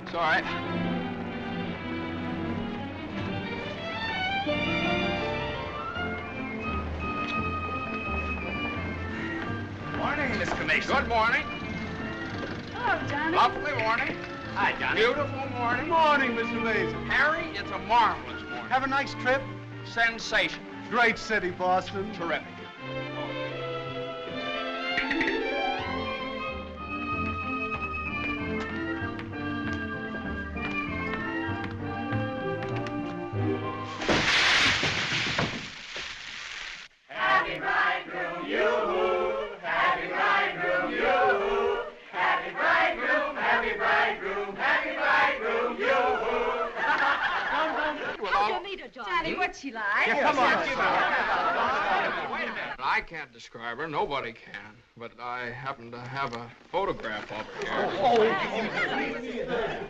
It's all right. Morning, Miss Commission. Good morning. Hello, Johnny. Lovely morning. Hi, Johnny. Beautiful morning. Morning, Mr. Mason. Harry, it's a marvelous morning. Have a nice trip. Sensation. Great city, Boston. Terrific. Happy bridegroom, yoo-hoo! Happy bridegroom, yoo-hoo! Happy bridegroom, happy bridegroom, happy bridegroom, yoo-hoo! How'd you meet her, Johnny? What's she like? Come on. Wait a minute. I can't describe her. Nobody can. But I happen to have a photograph of her here.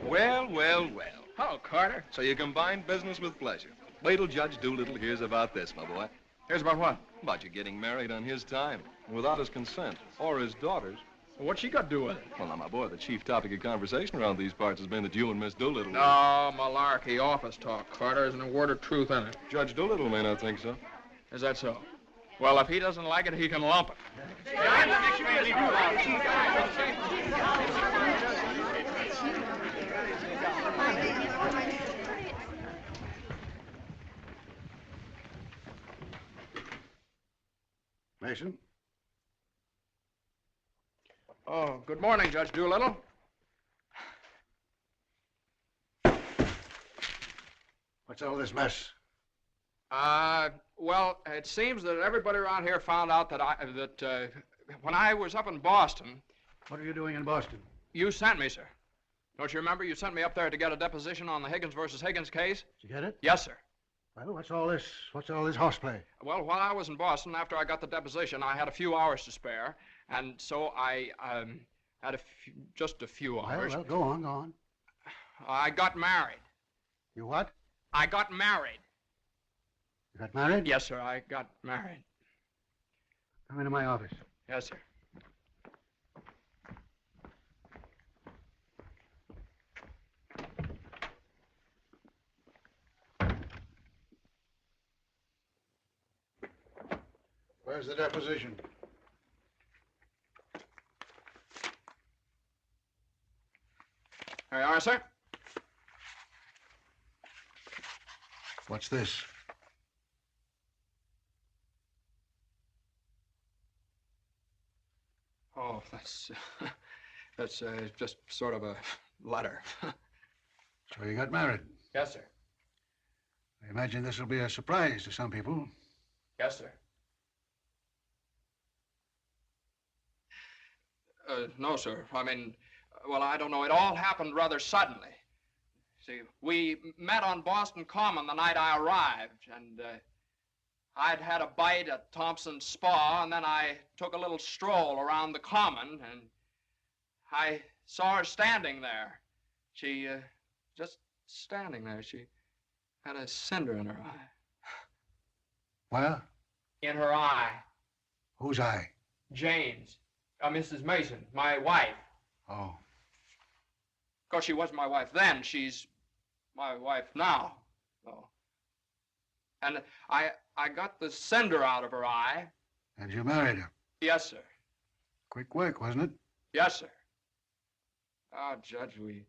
Well, well, well. Hello, Carter. So you combine business with pleasure. Wait till Judge Doolittle hears about this, my boy. Here's about what? About you getting married on his time, without his consent, or his daughter's. What's she got to do with it? Well, now, my boy, the chief topic of conversation around these parts has been that you and Miss Doolittle... No, malarkey, office talk, Carter. Isn't a word of truth in it. Judge Doolittle may not think so. Is that so? Well, if he doesn't like it, he can lump it. Mason? Oh, good morning, Judge Doolittle. What's all this mess? Well, it seems that everybody around here found out that when I was up in Boston... What are you doing in Boston? You sent me, sir. Don't you remember? You sent me up there to get a deposition on the Higgins versus Higgins case? Did you get it? Yes, sir. Well, what's all this horseplay? Well, while I was in Boston, after I got the deposition, I had a few hours to spare, and so I had just a few hours. Well, go on. I got married. You what? I got married. You got married? Yes, sir, I got married. Come into my office. Yes, sir. Where's the deposition? There you are, sir. What's this? Oh, that's just sort of a letter. So you got married. Yes, sir. I imagine this will be a surprise to some people. Yes, sir. No, sir. I mean, well, I don't know. It all happened rather suddenly. See, we met on Boston Common the night I arrived, and I'd had a bite at Thompson's Spa, and then I took a little stroll around the Common, and I saw her standing there. She, just standing there. She had a cinder in her eye. Where? In her eye. Whose eye? James. Mrs. Mason, my wife. Oh. Of course, she wasn't my wife then. She's my wife now. Oh. And I got the cinder out of her eye. And you married her? Yes, sir. Quick work, wasn't it? Yes, sir. Ah, Judge, we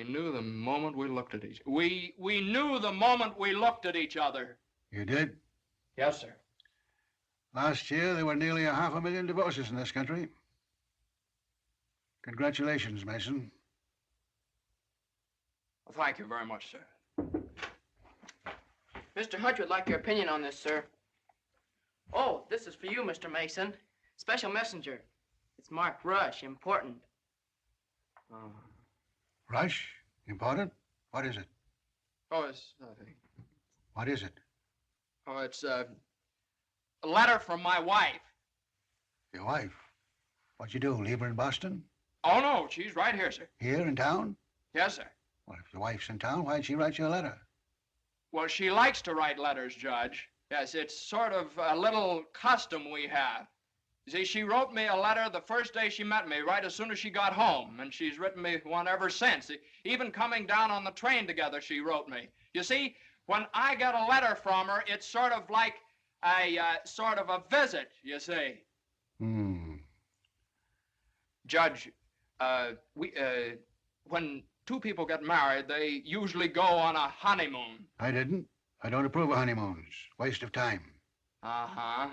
knew the moment we looked at each other. We knew the moment we looked at each other. You did? Yes, sir. Last year, there were nearly 500,000 divorces in this country. Congratulations, Mason. Well, thank you very much, sir. Mr. Hunt would like your opinion on this, sir. Oh, this is for you, Mr. Mason. Special messenger. It's marked Rush, important. Rush? Important? What is it? Oh, it's nothing. What is it? Oh, it's a letter from my wife. Your wife? What'd you do, leave her in Boston? Oh, no, she's right here, sir. Here in town? Yes, sir. Well, if your wife's in town, why'd she write you a letter? Well, she likes to write letters, Judge. Yes, it's sort of a little custom we have. See, she wrote me a letter the first day she met me, right as soon as she got home, and she's written me one ever since. Even coming down on the train together, she wrote me. You see, when I get a letter from her, it's sort of like a sort of a visit, you see. Judge, when two people get married, they usually go on a honeymoon. I didn't. I don't approve of honeymoons. Waste of time. Uh-huh.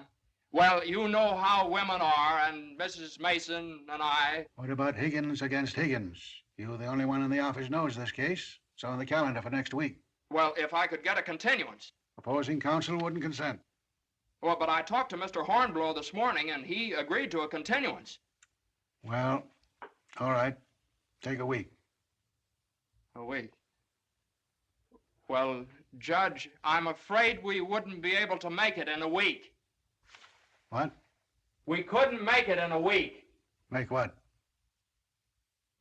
Well, you know how women are, and Mrs. Mason and I... What about Higgins against Higgins? You the only one in the office knows this case. It's on the calendar for next week. Well, if I could get a continuance. Opposing counsel wouldn't consent. Well, but I talked to Mr. Hornblow this morning, and he agreed to a continuance. Well, all right. Take a week. A week? Well, Judge, I'm afraid we wouldn't be able to make it in a week. What? We couldn't make it in a week. Make what?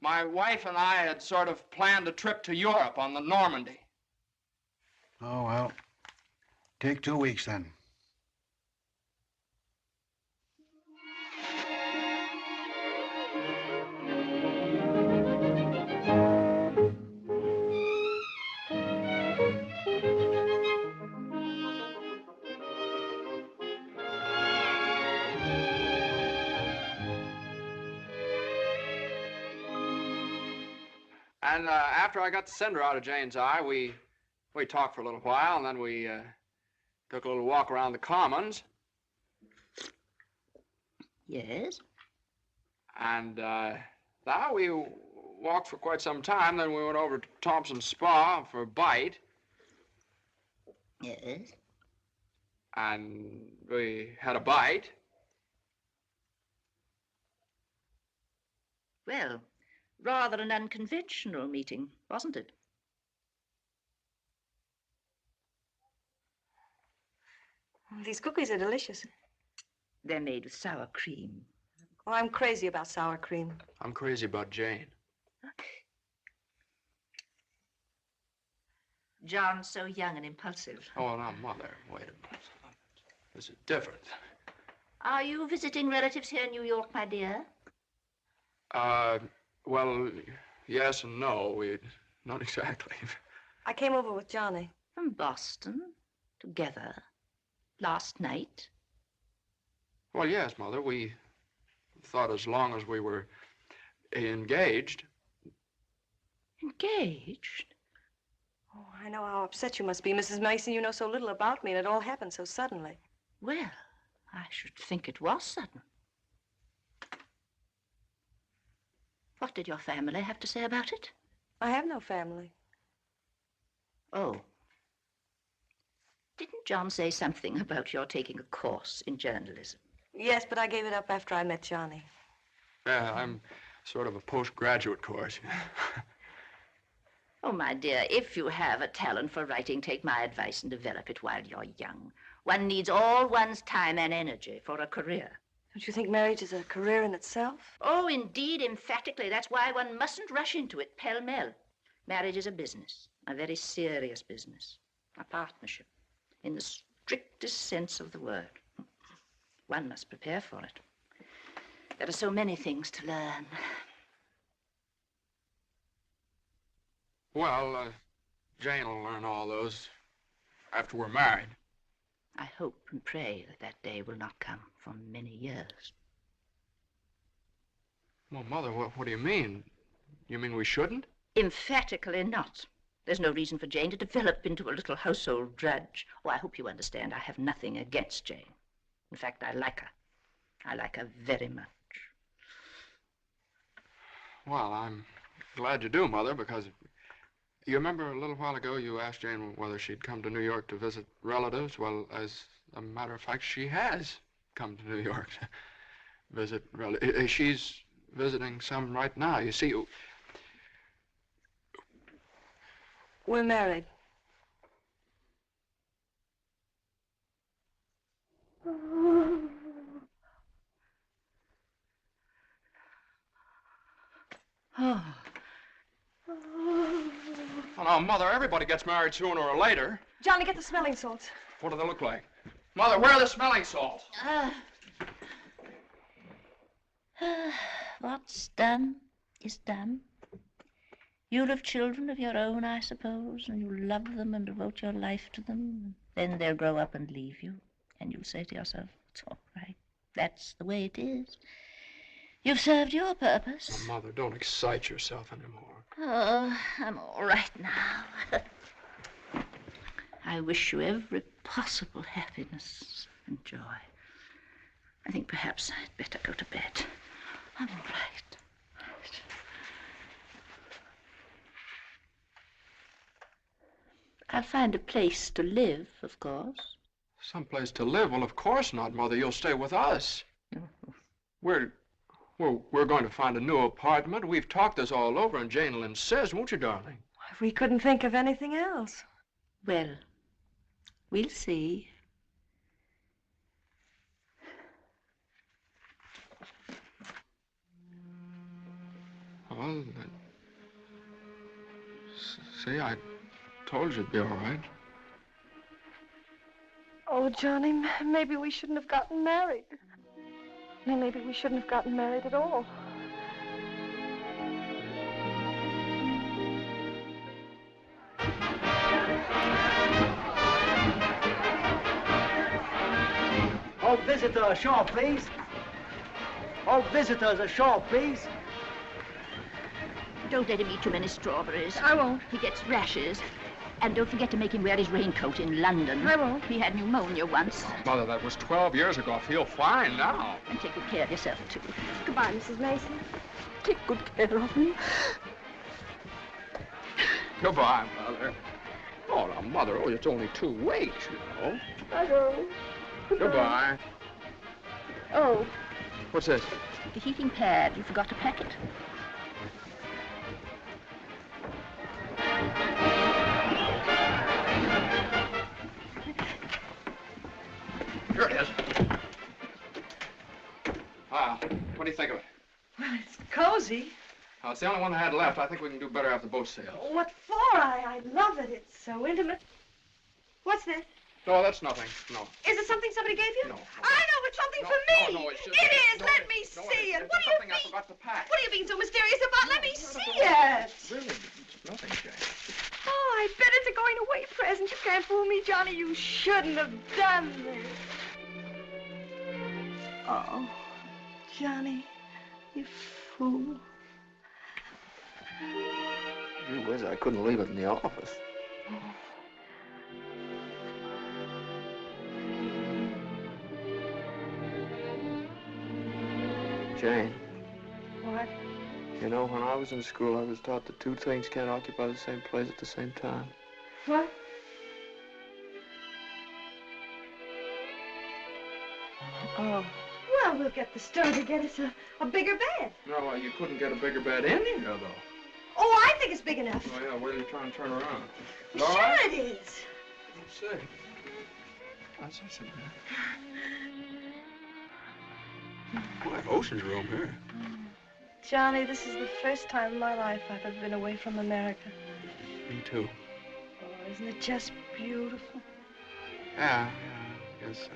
My wife and I had sort of planned a trip to Europe on the Normandy. Oh, well, take 2 weeks then. And after I got the cinder out of Jane's eye, we talked for a little while, and then we took a little walk around the Commons. Yes? And now we walked for quite some time, then we went over to Thompson's Spa for a bite. Yes? And we had a bite. Well, rather an unconventional meeting, wasn't it? These cookies are delicious. They're made with sour cream. Oh, I'm crazy about sour cream. I'm crazy about Jane. John's so young and impulsive. Oh, now, Mother, wait a minute. This is different. Are you visiting relatives here in New York, my dear? Well, yes and no. Not exactly. I came over with Johnny. From Boston, together, last night? Well, yes, Mother. We thought as long as we were engaged. Engaged? Oh, I know how upset you must be, Mrs. Mason. You know so little about me, and it all happened so suddenly. Well, I should think it was sudden. What did your family have to say about it? I have no family. Oh. Didn't John say something about your taking a course in journalism? Yes, but I gave it up after I met Johnny. Yeah, I'm sort of a postgraduate course. Oh, my dear, if you have a talent for writing, take my advice and develop it while you're young. One needs all one's time and energy for a career. Don't you think marriage is a career in itself? Oh, indeed, emphatically. That's why one mustn't rush into it pell-mell. Marriage is a business, a very serious business, a partnership, in the strictest sense of the word. One must prepare for it. There are so many things to learn. Well, Jane will learn all those after we're married. I hope and pray that that day will not come for many years. Well, Mother, what do you mean? You mean we shouldn't? Emphatically not. There's no reason for Jane to develop into a little household drudge. Oh, I hope you understand I have nothing against Jane. In fact, I like her. I like her very much. Well, I'm glad you do, Mother, because you remember a little while ago you asked Jane whether she'd come to New York to visit relatives? Well, as a matter of fact, she has come to New York to visit relatives. She's visiting some right now. You see, We're married. Oh. well, now, Mother, everybody gets married sooner or later. Johnny, get the smelling salts. What do they look like? Mother, where are the smelling salts? What's done is done. You'll have children of your own, I suppose, and you'll love them and devote your life to them. Then they'll grow up and leave you, and you'll say to yourself, it's all right. That's the way it is. You've served your purpose. Oh, Mother, don't excite yourself anymore. Oh, I'm all right now. I wish you every possible happiness and joy. I think perhaps I'd better go to bed. I'm all right. I'll find a place to live, of course. Someplace to live? Well, of course not, Mother. You'll stay with us. We're going to find a new apartment. We've talked this all over, and Jane will insist, won't you, darling? We couldn't think of anything else. Well, we'll see. Well, see, I told you it'd be all right. Oh, Johnny, maybe we shouldn't have gotten married. Maybe we shouldn't have gotten married at all. All visitors ashore, please. All visitors ashore, please. Don't let him eat too many strawberries. I won't. He gets rashes. And don't forget to make him wear his raincoat in London. I won't. He had pneumonia once. Mother, that was 12 years ago. I feel fine now. And take good care of yourself, too. Goodbye, Mrs. Mason. Take good care of him. Goodbye, Mother. Oh, now, Mother, it's only 2 weeks, you know. I know. Goodbye. Oh. What's this? The heating pad. You forgot to pack it. Here it is. What do you think of it? Well, it's cozy. It's the only one I had left. I think we can do better after boat sale. What for? I love it. It's so intimate. What's this? No, that's nothing. No. Is it something somebody gave you? No. I know, it's something for me. No, it's just... It is. No, Let me no, see it. It's What do you something I mean? forgot to pack. What are you being so mysterious about? Let me see it. Really, it's nothing, Jane. Oh, I bet it's a going away present. You can't fool me, Johnny. You shouldn't have done this. Oh, Johnny, you fool. Gee whiz, I couldn't leave it in the office. Jane. What? You know, when I was in school, I was taught that 2 things can't occupy the same place at the same time. What? Oh. Well, we'll get the store to get us a bigger bed. No, you couldn't get a bigger bed in here, though. Oh, I think it's big enough. Oh, yeah, where are you trying to turn around? Sure it is. Let's see. I see something. Like ocean's room here. Johnny, this is the first time in my life I've ever been away from America. Me too. Oh, isn't it just beautiful? Yeah, I guess so.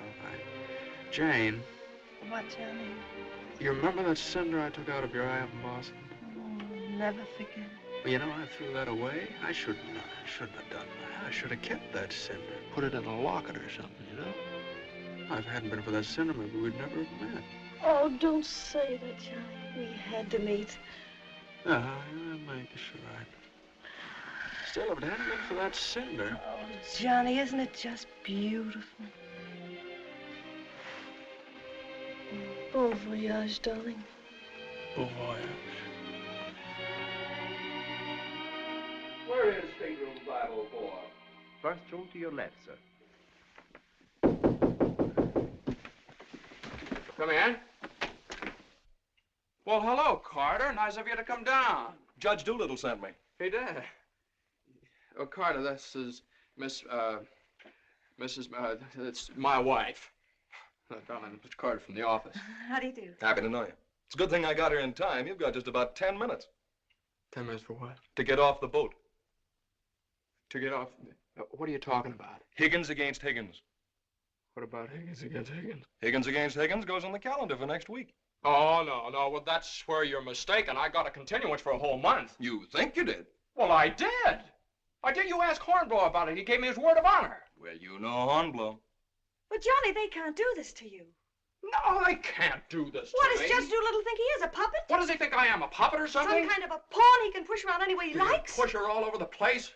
Jane. What, Johnny? You remember that cinder I took out of your eye up in Boston? Oh, never forget. Well, you know, I threw that away. I shouldn't have done that. I should have kept that cinder, put it in a locket or something, you know? If it hadn't been for that cinder, maybe we'd never have met. Oh, don't say that, Johnny. We had to meet. Yeah, I guess you're right. Still, if it hadn't been for that cinder... Oh, Johnny, isn't it just beautiful? Bon voyage, darling. Bon voyage. Where is stateroom 504? First room to your left, sir. Come in. Well, hello, Carter. Nice of you to come down. Judge Doolittle sent me. He did. Oh, Carter, this is it's my wife. Darling, Mr. Carter from the office. How do you do? Happy to know you. It's a good thing I got here in time. You've got just about 10 minutes. 10 minutes for what? To get off the boat. To get off? What are you talking about? Higgins against Higgins. What about Higgins against Higgins? Higgins against Higgins goes on the calendar for next week. Oh, no. Well, that's where you're mistaken. I got a continuance for a whole month. You think you did? Well, I did. You ask Hornblow about it. He gave me his word of honor. Well, you know Hornblow. But, Johnny, they can't do this to you. No, they can't do this What to does me. Judge Doolittle think he is, a puppet? What does he think I am, a puppet or something? Some kind of a pawn he can push around any way he likes? Push her all over the place?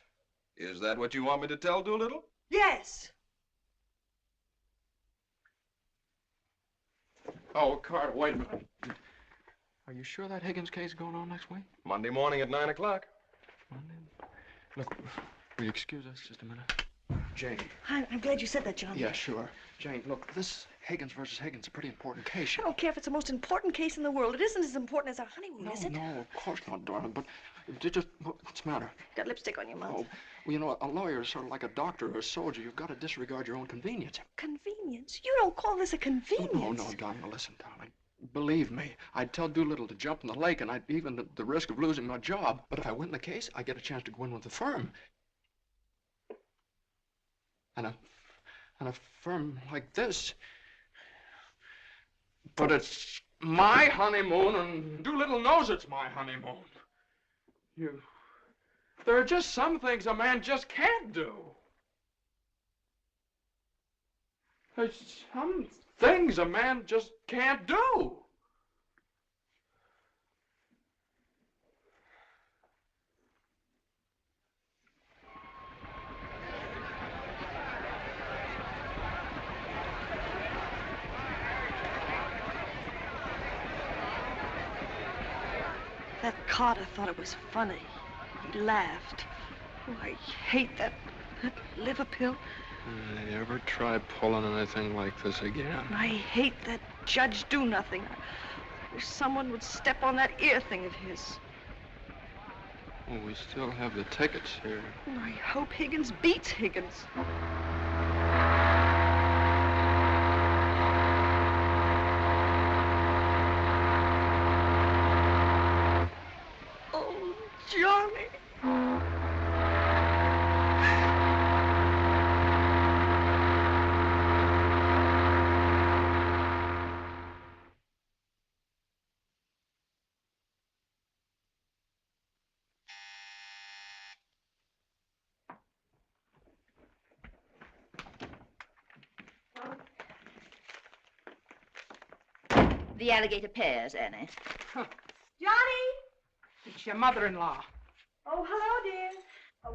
Is that what you want me to tell Doolittle? Yes. Oh, Carter, wait a minute. Are you sure that Higgins case is going on next week? Monday morning at 9 o'clock. Monday? Look, will you excuse us just a minute? Jane. I'm glad you said that, Johnny. Yeah, sure. Jane, look, this Higgins versus Higgins is a pretty important case. I don't care if it's the most important case in the world. It isn't as important as our honeymoon, is it? No, of course not, darling, but what's the matter? Got lipstick on your mouth. Oh, well, you know, a lawyer is sort of like a doctor or a soldier. You've got to disregard your own convenience. Convenience? You don't call this a convenience. No, darling, listen, darling. Believe me, I'd tell Doolittle to jump in the lake, and I'd even at the risk of losing my job. But if I win the case, I get a chance to go in with the firm. And a firm like this. But it's my honeymoon, and Doolittle knows it's my honeymoon. There are just some things a man just can't do. There's some things a man just can't do. That Carter thought it was funny. He laughed. Oh, I hate that liver pill. You ever try pulling anything like this again? I hate that Judge Do-Nothing. I wish someone would step on that ear thing of his. Oh, we still have the tickets here. I hope Higgins beats Higgins. Oh, Johnny. The alligator pears, Annie. Johnny! It's your mother-in-law. Oh, hello, dear.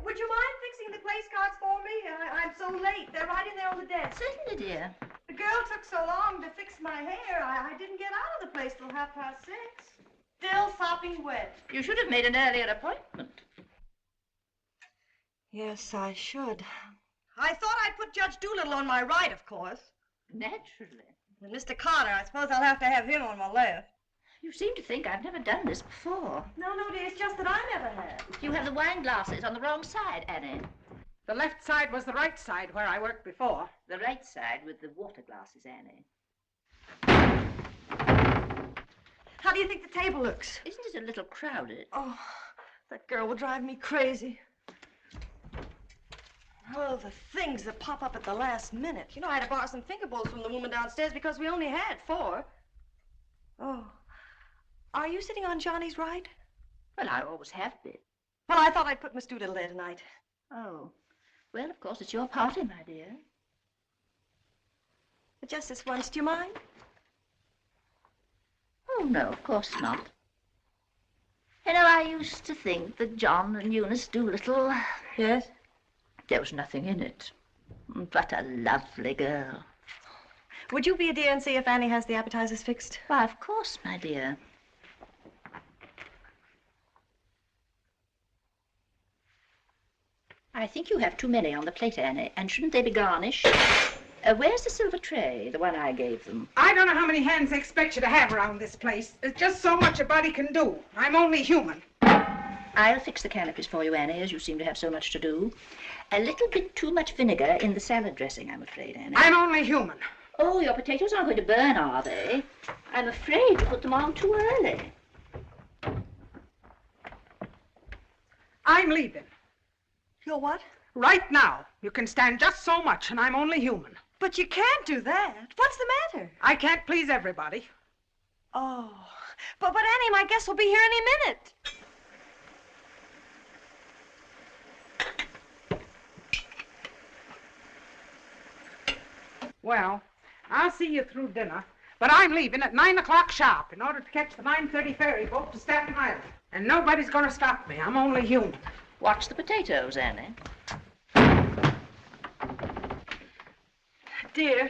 Would you mind fixing the place cards for me? I'm so late. They're right in there on the desk. Certainly, dear. The girl took so long to fix my hair, I didn't get out of the place till 6:30. Still sopping wet. You should have made an earlier appointment. Yes, I should. I thought I'd put Judge Doolittle on my right, of course. Naturally. And Mr. Carter, I suppose I'll have to have him on my left. You seem to think I've never done this before. No, dear, it's just that I never have. You have the wine glasses on the wrong side, Annie. The left side was the right side where I worked before. The right side with the water glasses, Annie. How do you think the table looks? Isn't it a little crowded? Oh, that girl will drive me crazy. Oh, the things that pop up at the last minute. You know, I had to borrow some finger bowls from the woman downstairs because we only had 4. Oh. Are you sitting on Johnny's right? Well, I always have been. Well, I thought I'd put Miss Doolittle there tonight. Oh. Well, of course, it's your party, my dear. But just this once, do you mind? Oh, no, of course not. You know, I used to think that John and Eunice Doolittle... Yes? There was nothing in it. But a lovely girl. Would you be a dear and see if Annie has the appetizers fixed? Why, of course, my dear. I think you have too many on the plate, Annie, and shouldn't they be garnished? Where's the silver tray, the one I gave them? I don't know how many hands they expect you to have around this place. There's just so much a body can do. I'm only human. I'll fix the canopies for you, Annie, as you seem to have so much to do. A little bit too much vinegar in the salad dressing, I'm afraid, Annie. I'm only human. Oh, your potatoes aren't going to burn, are they? I'm afraid you put them on too early. I'm leaving. You're what? Right now. You can stand just so much, and I'm only human. But you can't do that. What's the matter? I can't please everybody. Oh, but Annie, my guest will be here any minute. Well, I'll see you through dinner, but I'm leaving at 9 o'clock sharp in order to catch the 9:30 ferry boat to Staten Island. And nobody's going to stop me. I'm only human. Watch the potatoes, Annie. Dear,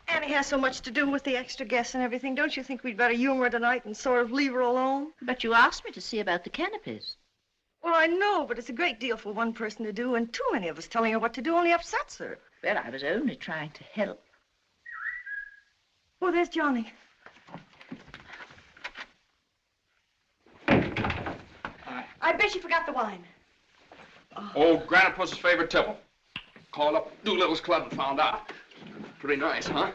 Annie has so much to do with the extra guests and everything. Don't you think we'd better humor her tonight and sort of leave her alone? But you asked me to see about the canopies. Well, I know, but it's a great deal for one person to do, and too many of us telling her what to do only upsets her. Well, I was only trying to help. Oh, there's Johnny. Hi. I bet you forgot the wine. Old Grandpa's favorite tipple. Called up Doolittle's club and found out. Pretty nice, huh?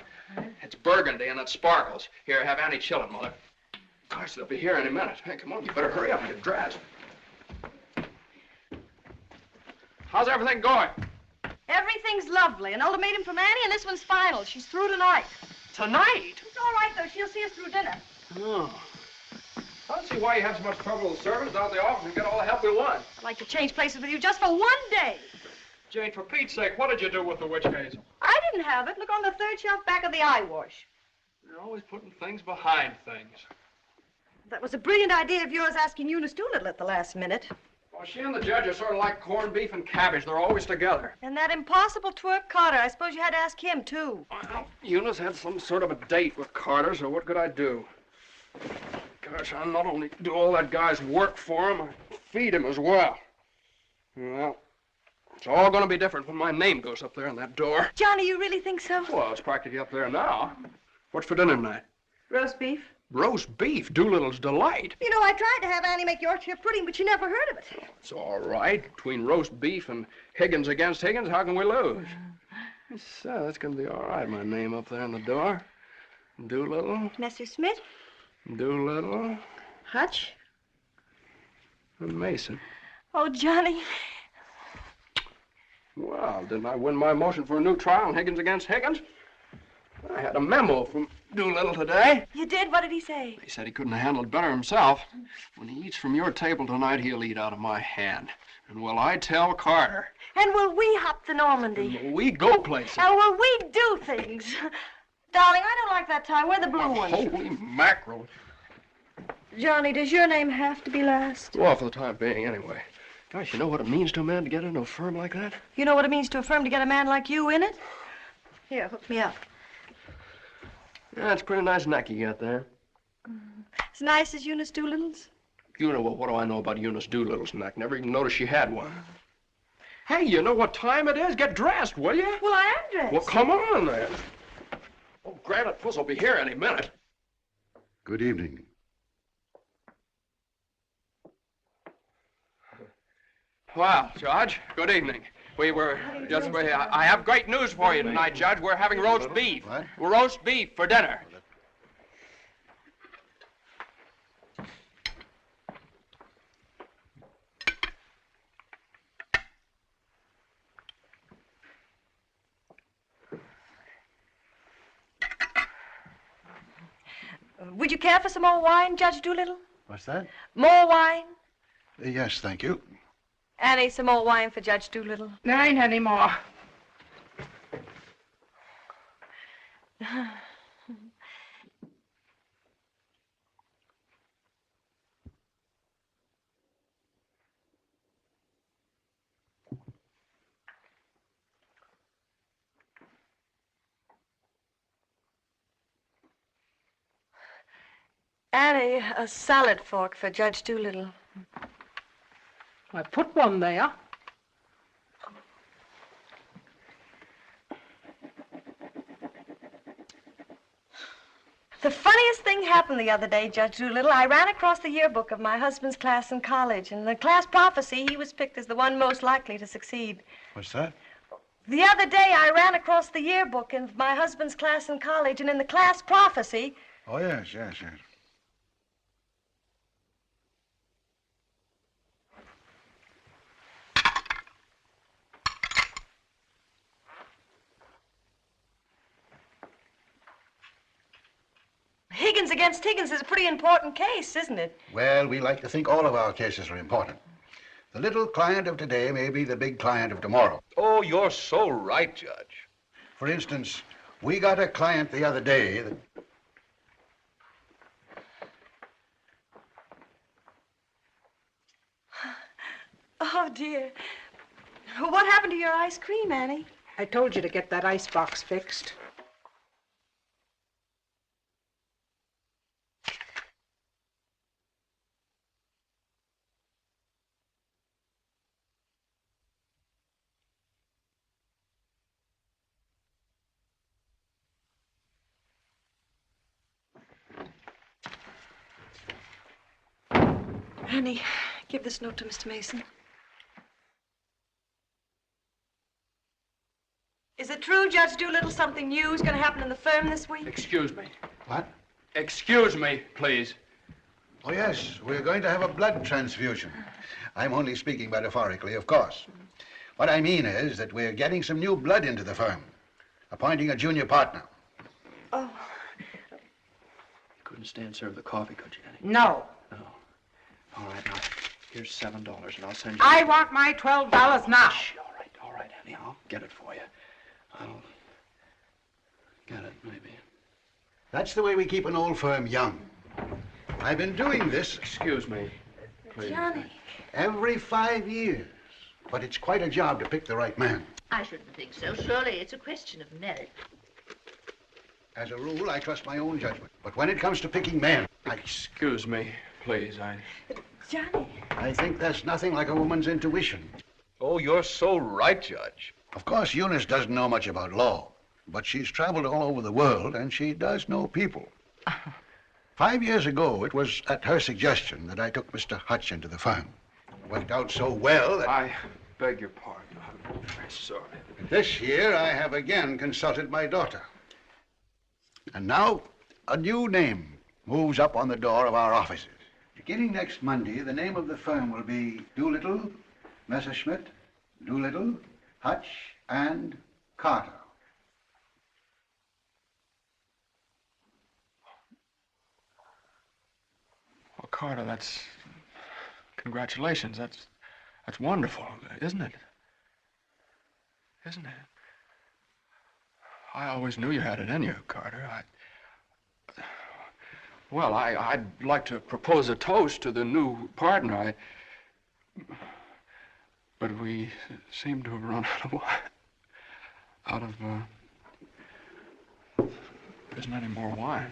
It's burgundy and it sparkles. Here, have Annie chill it, Mother. Gosh, they'll be here any minute. Hey, come on, you better hurry up and get dressed. How's everything going? Everything's lovely. An ultimatum from Annie, and this one's final. She's through tonight. Tonight? It's all right, though. She'll see us through dinner. Oh. I don't see why you have so much trouble with servants out the office and get all the help we want. I'd like to change places with you just for one day. Jane, for Pete's sake, what did you do with the witch hazel? I didn't have it. Look on the third shelf back of the eye wash. You're always putting things behind things. That was a brilliant idea of yours asking Eunice Doolittle at the last minute. Well, she and the judge are sort of like corned beef and cabbage. They're always together. And that impossible twerp Carter. I suppose you had to ask him, too. Well, Eunice had some sort of a date with Carter, so what could I do? Gosh, I not only do all that guy's work for him, I feed him as well. Well, it's all going to be different when my name goes up there on that door. Johnny, you really think so? Well, it's practically up there now. What's for dinner tonight? Roast beef. Roast beef, Doolittle's delight. You know, I tried to have Annie make Yorkshire pudding, but she never heard of it. It's all right. Between roast beef and Higgins against Higgins, how can we lose? So that's going to be all right, my name up there on the door. Doolittle, Messer Smith? Doolittle, Hutch? and Mason. Oh, Johnny. Well, didn't I win my motion for a new trial on Higgins against Higgins? I had a memo from Doolittle today. You did? What did he say? He said he couldn't have handled it better himself. When he eats from your table tonight, he'll eat out of my hand. And will I tell Carter? And will we hop the Normandy? And will we go places? And will we do things? Darling, I don't like that tie. Wear the blue one. Holy mackerel. Johnny, does your name have to be last? Well, for the time being, anyway. Gosh, you know what it means to a man to get into a firm like that? You know what it means to a firm to get a man like you in it? Here, hook me up. Yeah, it's a pretty nice neck you got there. As nice as Eunice Doolittle's? You know, well, what do I know about Eunice Doolittle's neck? Never even noticed she had one. Hey, you know what time it is? Get dressed, will you? Well, I am dressed. Well, come on, then. Oh, Granite Puss will be here any minute. Good evening. Well, Judge, good evening. I have great news for you tonight, Judge. We're having roast beef. What? Roast beef for dinner. Would you care for some more wine, Judge Doolittle? What's that? More wine? Yes, thank you. Annie, some more wine for Judge Doolittle. There ain't any more. Annie, a salad fork for Judge Doolittle. I put one there. The funniest thing happened the other day, Judge Doolittle. I ran across the yearbook of my husband's class in college. In the class prophecy, he was picked as the one most likely to succeed. What's that? The other day, I ran across the yearbook of my husband's class in college, and in the class prophecy... Oh, yes, yes, yes. Higgins against Higgins is a pretty important case, isn't it? Well, we like to think all of our cases are important. The little client of today may be the big client of tomorrow. Oh, you're so right, Judge. For instance, we got a client the other day that... Oh, dear. What happened to your ice cream, Annie? I told you to get that ice box fixed. Annie, give this note to Mr. Mason. Is it true, Judge Doolittle, something new is going to happen in the firm this week? Excuse me. What? Excuse me, please. Oh, yes, we're going to have a blood transfusion. I'm only speaking metaphorically, of course. What I mean is that we're getting some new blood into the firm, appointing a junior partner. Oh. You couldn't stand serve the coffee, could you, Annie? No. No. All right, now, here's $7, and I'll send you... I want my $12 now. Shh, all right, Annie, I'll get it for you. I'll get it, maybe. That's the way we keep an old firm young. I've been doing this... Excuse me, please. Johnny. Every 5 years. But it's quite a job to pick the right man. I shouldn't think so. Surely it's a question of merit. As a rule, I trust my own judgment. But when it comes to picking men, Excuse me, please, Johnny. I think there's nothing like a woman's intuition. Oh, you're so right, Judge. Of course, Eunice doesn't know much about law, but she's traveled all over the world, and she does know people. 5 years ago, it was at her suggestion that I took Mr. Hutch into the firm. It worked out so well that... I beg your pardon. I'm very sorry. This year, I have again consulted my daughter. And now, a new name moves up on the door of our offices. Beginning next Monday, the name of the firm will be Doolittle, Messerschmitt, Doolittle, Hutch, and Carter. Well, Carter, that's... Congratulations. That's wonderful, isn't it? Isn't it? I always knew you had it in you, Carter. Well, I'd like to propose a toast to the new partner. But we seem to have run out of there isn't any more wine.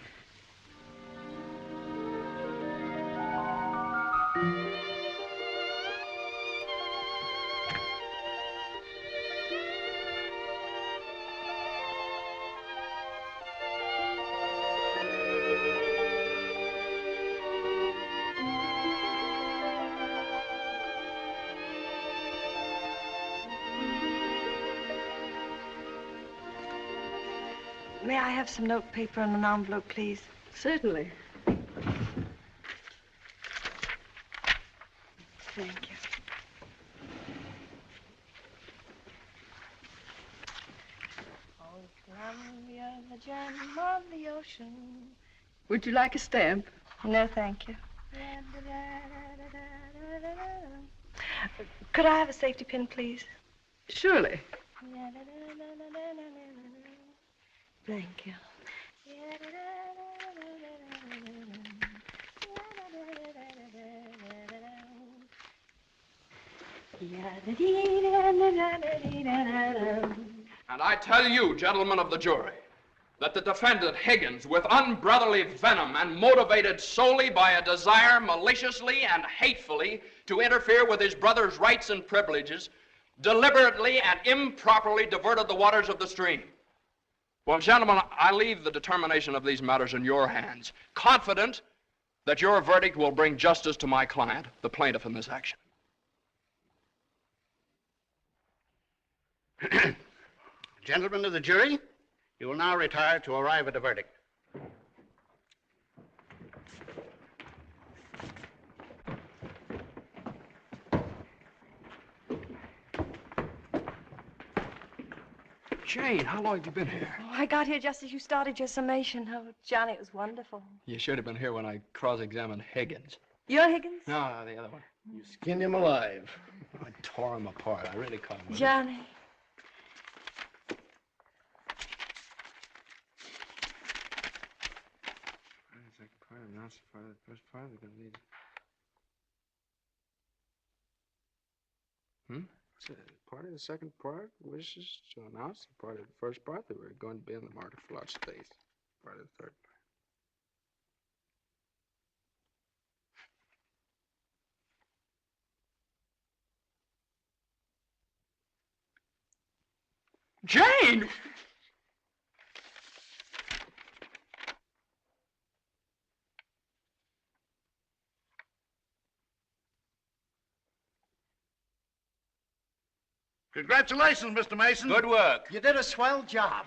May I have some note paper and an envelope, please? Certainly. Thank you. Oh, Columbia, the gem of the ocean. Would you like a stamp? No, thank you. Could I have a safety pin, please? Surely. Thank you. And I tell you, gentlemen of the jury, that the defendant, Higgins, with unbrotherly venom and motivated solely by a desire maliciously and hatefully to interfere with his brother's rights and privileges, deliberately and improperly diverted the waters of the stream. Well, gentlemen, I leave the determination of these matters in your hands, confident that your verdict will bring justice to my client, the plaintiff in this action. Gentlemen of the jury, you will now retire to arrive at a verdict. Jane, how long have you been here? Oh, I got here just as you started your summation. Oh, Johnny, it was wonderful. You should have been here when I cross-examined Higgins. You're Higgins? No, the other one. You skinned him alive. I tore him apart. I really caught him. Johnny. The second part, announce the part of the first part. They're going to lead. Part of the second part wishes to announce the part of the first part that we're going to be in the market for large space. Part of the third part. Jane! Congratulations, Mr. Mason. Good work. You did a swell job.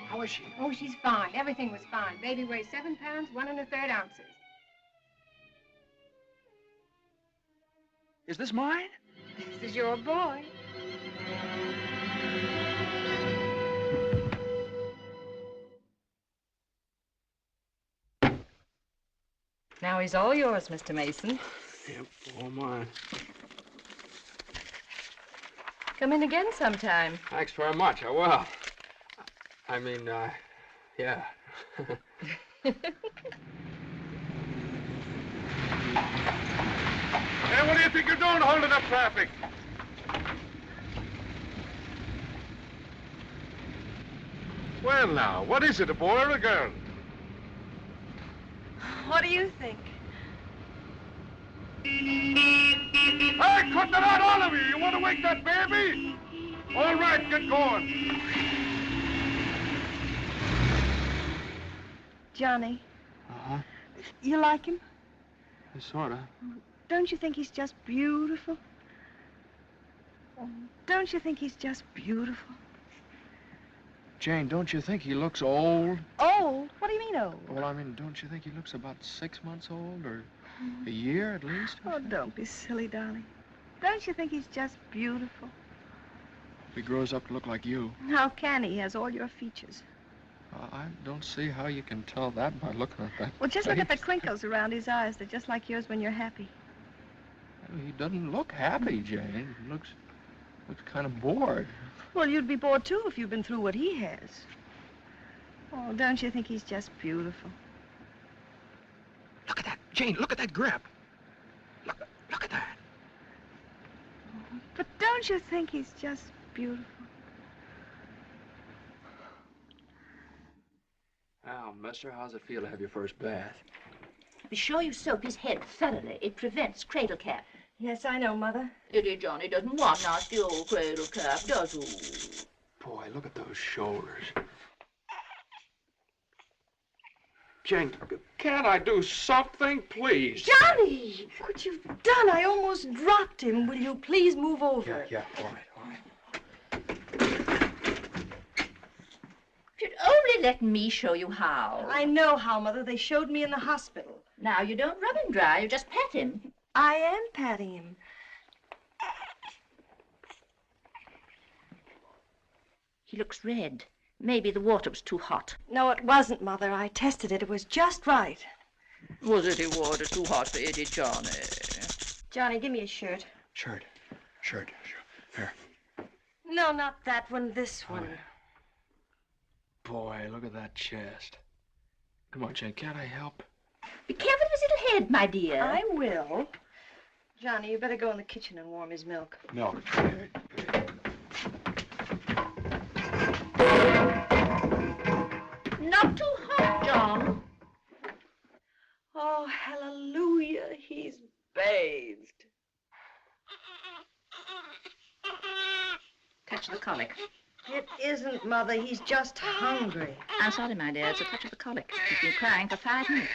How is she? Oh, she's fine. Everything was fine. Baby weighs 7 pounds, 1 1/3 ounces. Is this mine? This is your boy. Now he's all yours, Mr. Mason. Yep, all mine. Come in again sometime. Thanks very much. I will. I mean, yeah. Hey, what do you think you're doing holding up traffic? Well, now, what is it, a boy or a girl? What do you think? Hey, cut that out, all of you! You want to wake that baby? All right, get going. Johnny, Uh-huh. you like him? Sort of. Don't you think he's just beautiful? Don't you think he's just beautiful? Jane, don't you think he looks old? Old? What do you mean old? Well, I mean, don't you think he looks about 6 months old, or a year at least? Oh, don't be silly, darling. Don't you think he's just beautiful? If he grows up to look like you. How can he? He has all your features. I don't see how you can tell that by looking at that. Well, just look at the face. crinkles around his eyes. They're just like yours when you're happy. He doesn't look happy, Jane. He looks kind of bored. Well, you'd be bored, too, if you'd been through what he has. Oh, don't you think he's just beautiful? Look at that, Jane. Look at that grip. Look at that. But don't you think he's just beautiful? Now, mister, how's it feel to have your first bath? Be sure you soap his head thoroughly. It prevents cradle cap. Yes, I know, Mother. Johnny doesn't want nasty old cradle cap, does he? Boy, look at those shoulders. Jane, can't I do something, please? Johnny! What you've done, I almost dropped him. Will you please move over? Yeah, all right. let me show you how? I know how, Mother. They showed me in the hospital. Now, you don't rub him dry, you just pat him. I am patting him. He looks red. Maybe the water was too hot. No, it wasn't, Mother. I tested it. It was just right. Was it the water too hot for Eddie, Johnny? Johnny, give me a shirt. Shirt. Here. No, not that one. This one. Boy, look at that chest. Come on, Jane, can't I help? Be careful of his little head, my dear. I will. Johnny, you better go in the kitchen and warm his milk. Milk. Not too hot, John. Oh, hallelujah. He's bathed. Touch of the colic. It isn't, Mother. He's just hungry. I'm sorry, my dear. It's a touch of the colic. He's been crying for 5 minutes.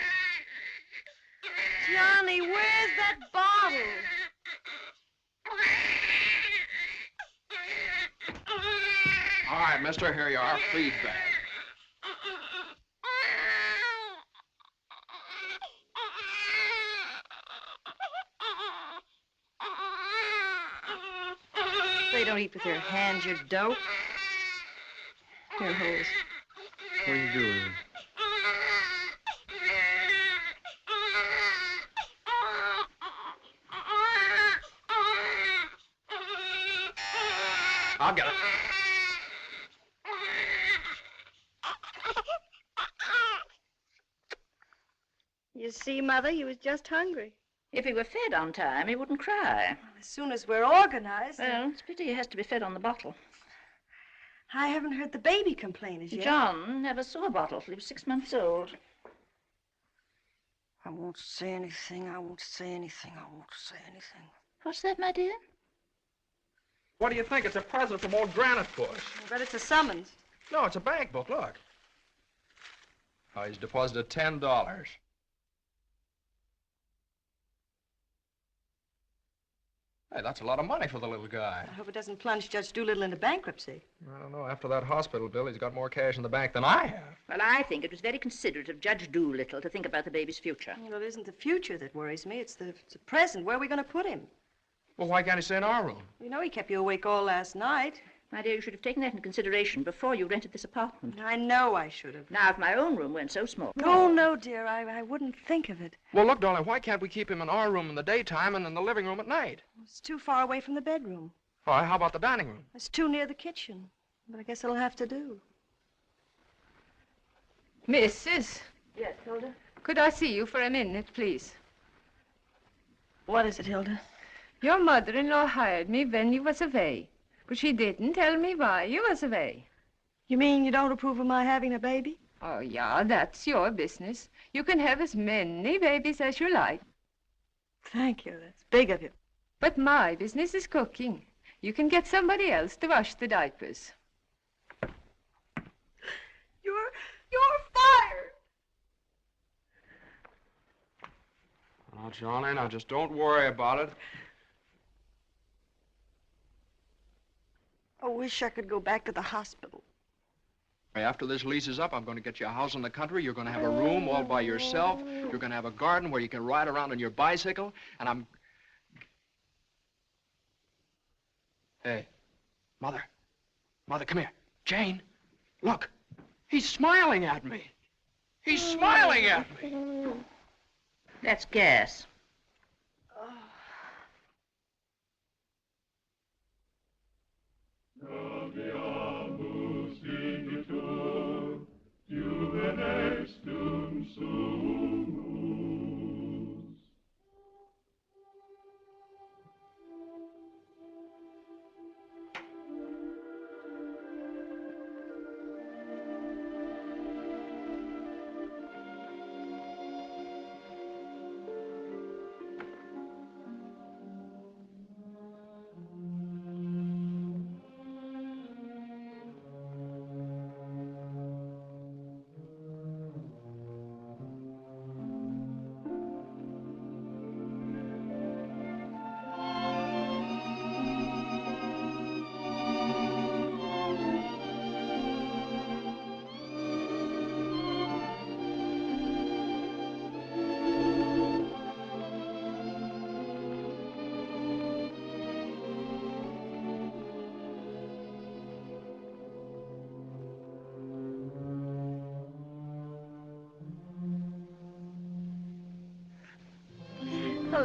Johnny, where's that bottle? All right, mister, here you are. Feed bag. They don't eat with their hands, you dope. Here, hose. What are you doing? I'll get it. You see, Mother, he was just hungry. If he were fed on time, he wouldn't cry. As soon as we're organized. Well, it's a pity he has to be fed on the bottle. I haven't heard the baby complain as yet. John never saw a bottle till he was 6 months old. I won't say anything. I won't say anything. I won't say anything. What's that, my dear? What do you think? It's a present from old Granite Bush. I bet it's a summons. No, it's a bank book. Look. Oh, he's deposited $10. Hey, that's a lot of money for the little guy. I hope it doesn't plunge Judge Doolittle into bankruptcy. I don't know. After that hospital bill, he's got more cash in the bank than I have. Well, I think it was very considerate of Judge Doolittle to think about the baby's future. Well, it isn't the future that worries me. It's the present. Where are we going to put him? Well, why can't he stay in our room? You know he kept you awake all last night. My dear, you should have taken that into consideration before you rented this apartment. I know I should have. Now, if my own room weren't so small. Oh, no, dear. I wouldn't think of it. Well, look, darling, why can't we keep him in our room in the daytime and in the living room at night? It's too far away from the bedroom. All right, how about the dining room? It's too near the kitchen. But I guess it'll have to do. Mrs. Yes, Hilda? Could I see you for a minute, please? What is it, Hilda? Your mother-in-law hired me when you was away, but she didn't tell me why you was away. You mean you don't approve of my having a baby? Oh, yeah, that's your business. You can have as many babies as you like. Thank you. That's big of you. But my business is cooking. You can get somebody else to wash the diapers. You're fired. Now, Johnny, now just don't worry about it. I wish I could go back to the hospital. After this lease is up, I'm going to get you a house in the country. You're going to have a room all by yourself. You're going to have a garden where you can ride around on your bicycle. And I'm... Hey, Mother. Mother, come here. Jane, look. He's smiling at me. He's smiling at me. That's gas.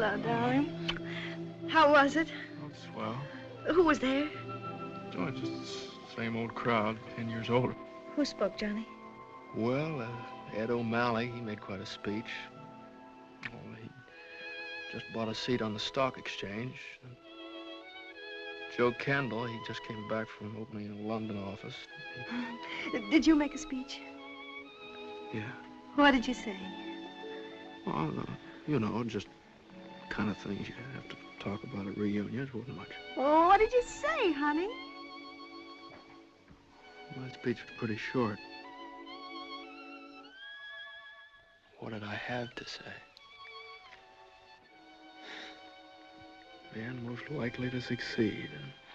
Hello, darling. How was it? Oh, swell. Who was there? Oh, just the same old crowd, 10 years older. Who spoke, Johnny? Well, Ed O'Malley, he made quite a speech. Oh, he just bought a seat on the stock exchange. Joe Kendall, he just came back from opening a London office. Did you make a speech? Yeah. What did you say? Well, you know, just kind of things you have to talk about at reunions, wasn't much. Oh, what did you say, honey? My speech was pretty short. What did I have to say? Man most likely to succeed.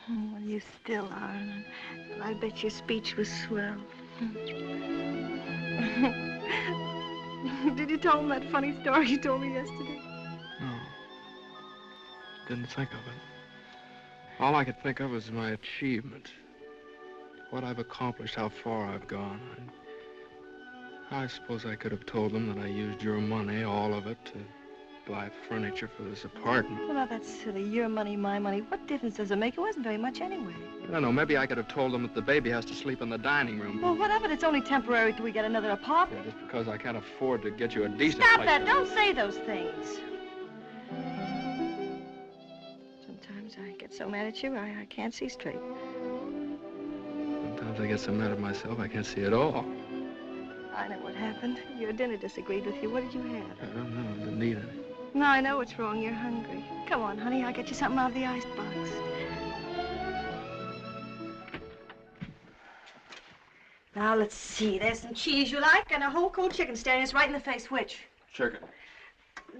Oh, well, you still are. I bet your speech was swell. Did you tell him that funny story you told me yesterday? No. Didn't think of it. All I could think of was my achievement. What I've accomplished, how far I've gone. I suppose I could have told them that I used your money, all of it, to buy furniture for this apartment. Well, now, that's silly. Your money, my money. What difference does it make? It wasn't very much anyway. I don't know. Maybe I could have told them that the baby has to sleep in the dining room. Well, what of it? It's only temporary till we get another apartment. Yeah, just because I can't afford to get you a decent Stop place. that. Don't say those things. Sometimes I get so mad at you, I can't see straight. Sometimes I get so mad at myself, I can't see at all. I know what happened. Your dinner disagreed with you. What did you have? I don't know. I didn't eat any. No, I know what's wrong. You're hungry. Come on, honey. I'll get you something out of the icebox. Now, let's see. There's some cheese you like and a whole cold chicken staring us right in the face. Which? Chicken.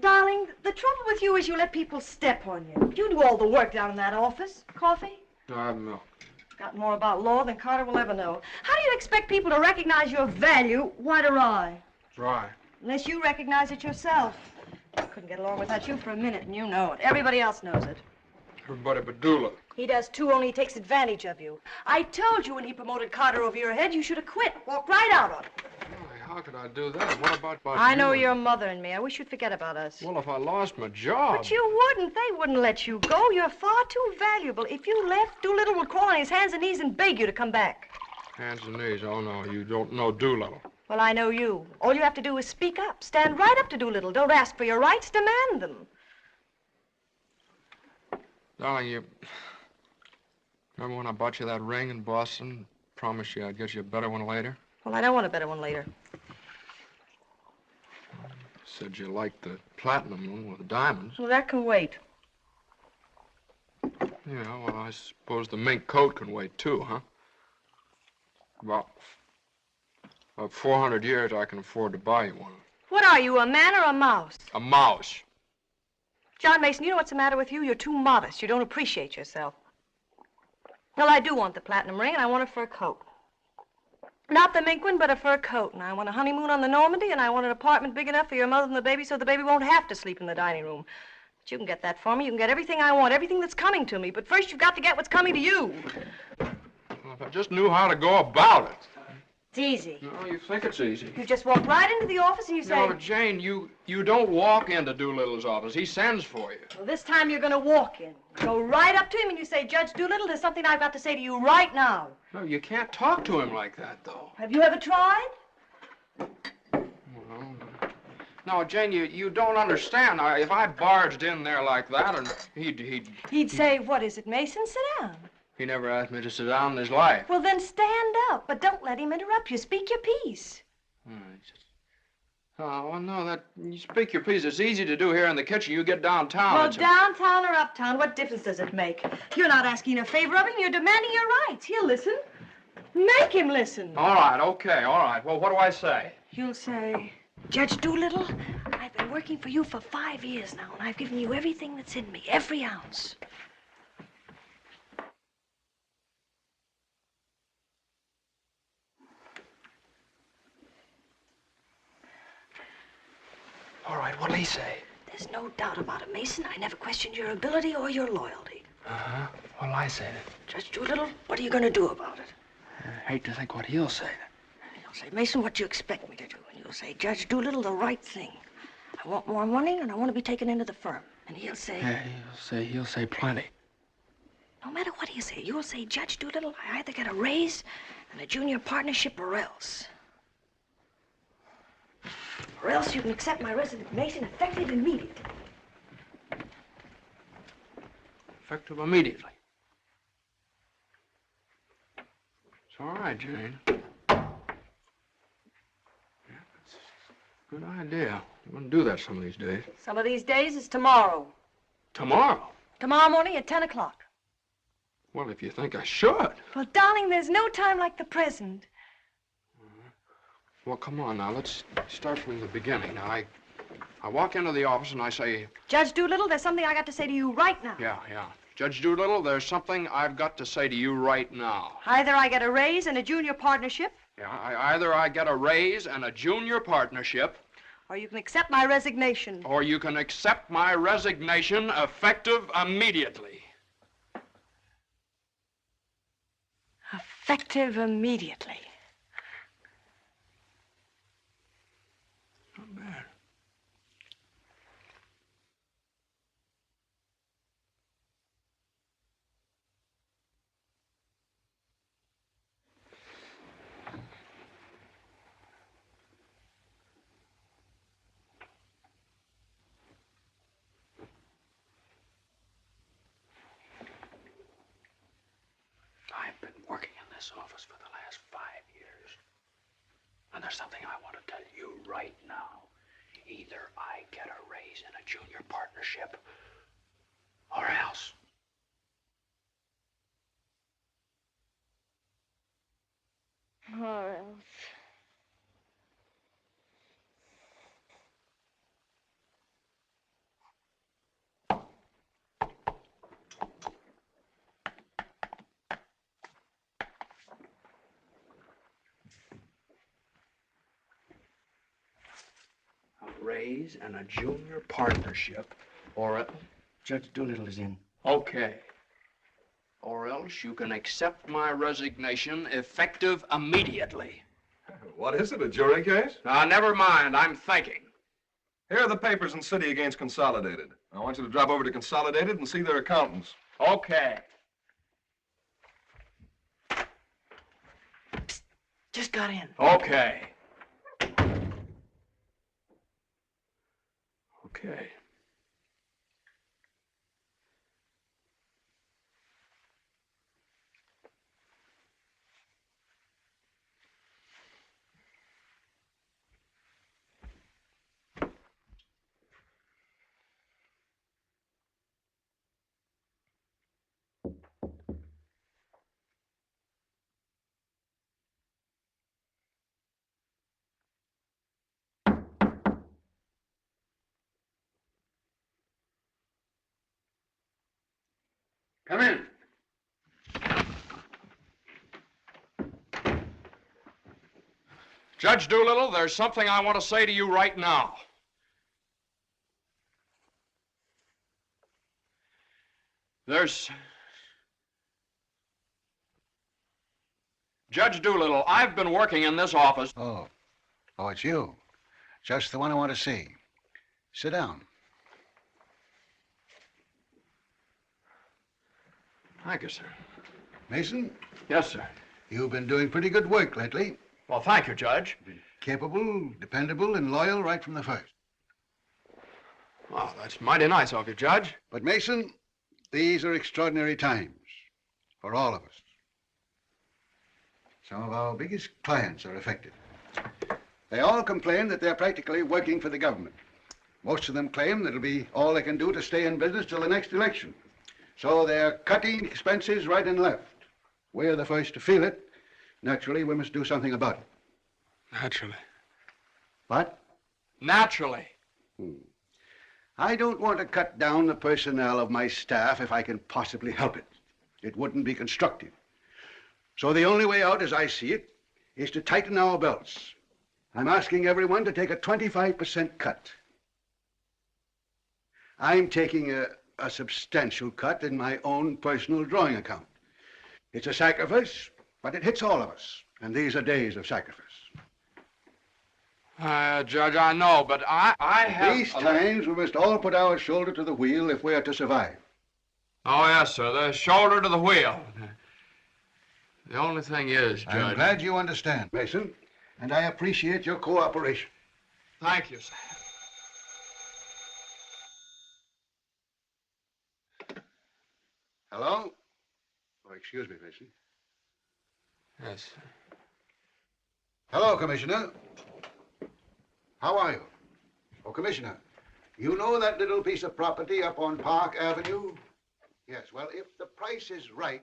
Darling, the trouble with you is you let people step on you. You do all the work down in that office. Coffee? No, I have milk. Got more about law than Carter will ever know. How do you expect people to recognize your value, white or rye? Dry. Unless you recognize it yourself. I couldn't get along without you for a minute, and you know it. Everybody else knows it. Everybody but Dula. He does too, only he takes advantage of you. I told you when he promoted Carter over your head, you should have quit. Walked right out on him. How could I do that? What about I know your mother and me. I wish you'd forget about us. Well, if I lost my job... But you wouldn't. They wouldn't let you go. You're far too valuable. If you left, Doolittle would crawl on his hands and knees and beg you to come back. Hands and knees? Oh, no, you don't know Doolittle. Well, I know you. All you have to do is speak up. Stand right up to Doolittle. Don't ask for your rights. Demand them. Darling, you... Remember when I bought you that ring in Boston? Promised you I'd get you a better one later? Well, I don't want a better one later. Said you liked the platinum one with the diamonds. Well, that can wait. Yeah, well, I suppose the mink coat can wait, too, huh? About 400 years, I can afford to buy you one. What are you, a man or a mouse? A mouse. John Mason, you know what's the matter with you? You're too modest. You don't appreciate yourself. Well, I do want the platinum ring, and I want a fur coat. Not the mink one, but a fur coat. And I want a honeymoon on the Normandy, and I want an apartment big enough for your mother and the baby so the baby won't have to sleep in the dining room. But you can get that for me. You can get everything I want, everything that's coming to me. But first, you've got to get what's coming to you. Well, if I just knew how to go about it. It's easy. No, you think it's easy. You just walk right into the office and you say... No, Jane, you don't walk into Doolittle's office. He sends for you. Well, this time you're going to walk in. Go right up to him and you say, Judge Doolittle, there's something I've got to say to you right now. No, you can't talk to him like that, though. Have you ever tried? No, Jane, you don't understand. If I barged in there like that, and He'd say, what is it, Mason? Sit down. He never asked me to sit down in his life. Well, then stand up, but don't let him interrupt you. Speak your piece. Oh, well, no, you speak your piece. It's easy to do here in the kitchen. You get downtown. Well, downtown or uptown, what difference does it make? You're not asking a favor of him. You're demanding your rights. He'll listen. Make him listen. All right, okay, all right. Well, what do I say? You'll say, Judge Doolittle, I've been working for you for 5 years now, and I've given you everything that's in me, every ounce. All right, what'll he say? There's no doubt about it, Mason. I never questioned your ability or your loyalty. Uh-huh. What'll I say then? Judge Doolittle, what are you going to do about it? I hate to think what he'll say then. He'll say, Mason, what do you expect me to do? And you'll say, Judge Doolittle, the right thing. I want more money, and I want to be taken into the firm. And he'll say... Yeah, he'll say plenty. No matter what he'll say, you'll say, Judge Doolittle, I either get a raise and a junior partnership or else. Or else you can accept my resignation effective immediately. Effective immediately. It's all right, Jane. Yeah, that's a good idea. I'm going to do that some of these days. Some of these days is tomorrow. Tomorrow? Tomorrow morning at 10 o'clock. Well, if you think I should. Well, darling, there's no time like the present. Well, come on now. Let's start from the beginning. Now, I walk into the office and I say... Judge Doolittle, there's something I got to say to you right now. Yeah. Judge Doolittle, there's something I've got to say to you right now. Either I get a raise and a junior partnership. Yeah, either I get a raise and a junior partnership. Or you can accept my resignation. Or you can accept my resignation effective immediately. Effective immediately. Not bad. I've been working in this office for the last 5 years. And there's something I want to tell you right now. Either I get a raise in a junior partnership, or else. Or else. A raise and a junior partnership, or else... Judge Doolittle is in. Okay. Or else you can accept my resignation effective immediately. What is it, a jury case? Now, never mind. I'm thinking. Here are the papers in City against Consolidated. I want you to drop over to Consolidated and see their accountants. Okay. Psst, just got in. Okay. Okay. Come in. Judge Doolittle, there's something I want to say to you right now. Judge Doolittle, I've been working in this office. Oh, it's you. Just the one I want to see. Sit down. Thank you, sir. Mason? Yes, sir. You've been doing pretty good work lately. Well, thank you, Judge. Capable, dependable, and loyal right from the first. Well, that's mighty nice of you, Judge. But, Mason, these are extraordinary times for all of us. Some of our biggest clients are affected. They all complain that they're practically working for the government. Most of them claim that it'll be all they can do to stay in business till the next election. So they're cutting expenses right and left. We're the first to feel it. Naturally, we must do something about it. Naturally. What? Naturally. I don't want to cut down the personnel of my staff if I can possibly help it. It wouldn't be constructive. So the only way out, as I see it, is to tighten our belts. I'm asking everyone to take a 25% cut. I'm taking a substantial cut in my own personal drawing account. It's a sacrifice, but it hits all of us. And these are days of sacrifice. Judge, I know, but I have... These times, we must all put our shoulder to the wheel if we are to survive. Oh, yes, sir. The shoulder to the wheel. The only thing is, Judge... I'm glad you understand, Mason, and I appreciate your cooperation. Thank you, sir. Hello? Oh, excuse me, Mason. Yes. Hello, Commissioner. How are you? Oh, Commissioner, you know that little piece of property up on Park Avenue? Yes, well, if the price is right...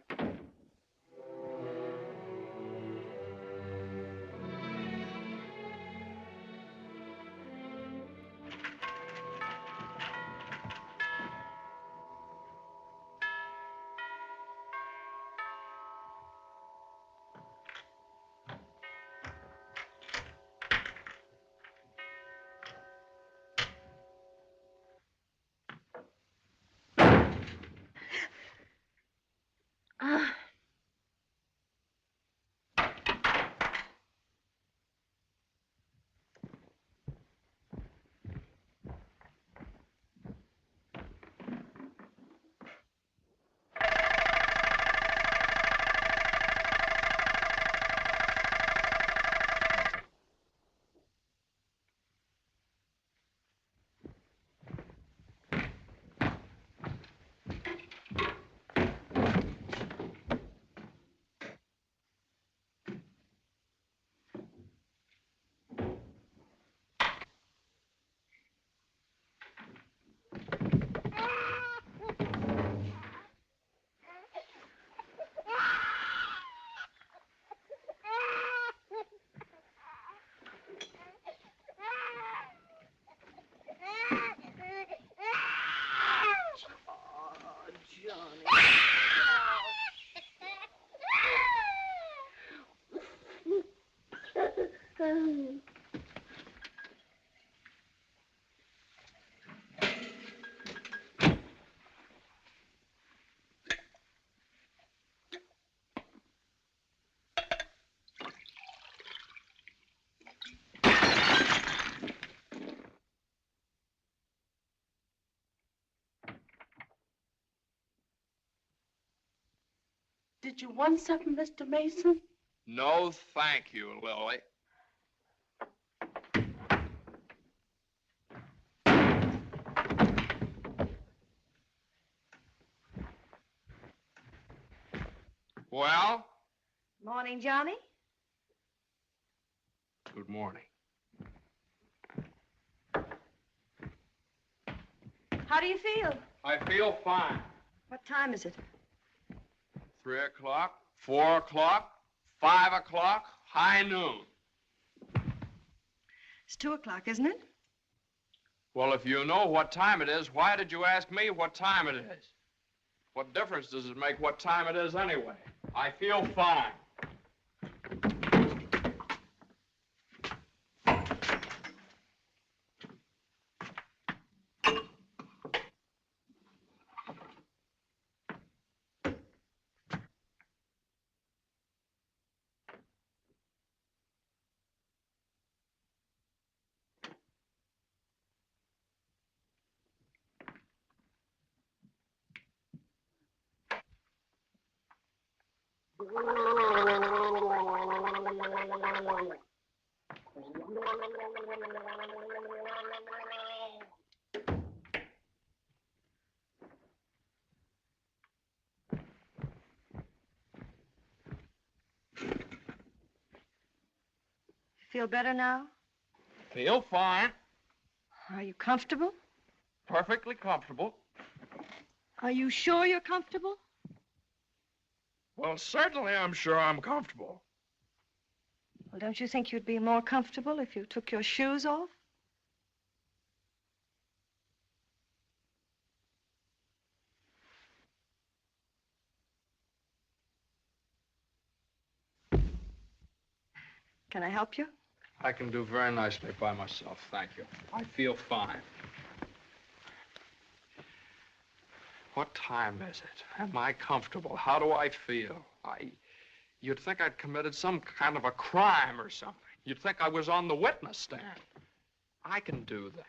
Did you want something, Mr. Mason? No, thank you, Lily. Well? Morning, Johnny. Good morning. How do you feel? I feel fine. What time is it? 3 o'clock, 4 o'clock, 5 o'clock, high noon. It's 2 o'clock, isn't it? Well, if you know what time it is, why did you ask me what time it is? What difference does it make what time it is anyway? I feel fine. Feel better now? Feel fine. Are you comfortable? Perfectly comfortable. Are you sure you're comfortable? Well, certainly I'm sure I'm comfortable. Well, don't you think you'd be more comfortable if you took your shoes off? Can I help you? I can do very nicely by myself, thank you. I feel fine. What time is it? Am I comfortable? How do I feel? You'd think I'd committed some kind of a crime or something. You'd think I was on the witness stand. I can do that.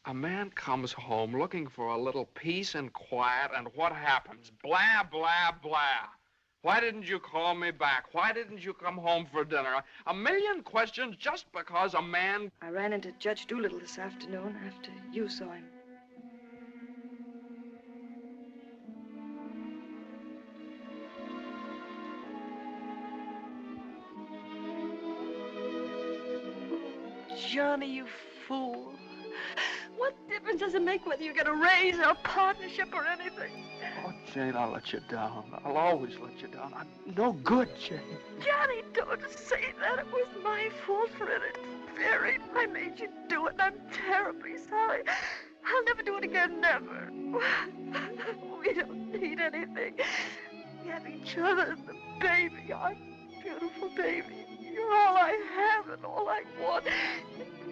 A man comes home looking for a little peace and quiet, and what happens? Blah, blah, blah. Why didn't you call me back? Why didn't you come home for dinner? A million questions just because a man... I ran into Judge Doolittle this afternoon after you saw him. Johnny, you fool. What difference does it make whether you get a raise or a partnership or anything? Oh, Jane, I'll let you down. I'll always let you down. I'm no good, Jane. Johnny, don't say that. It was my fault for interfering. I made you do it, and I'm terribly sorry. I'll never do it again, never. We don't need anything. We have each other and the baby, our beautiful baby. You're all I have and all I want.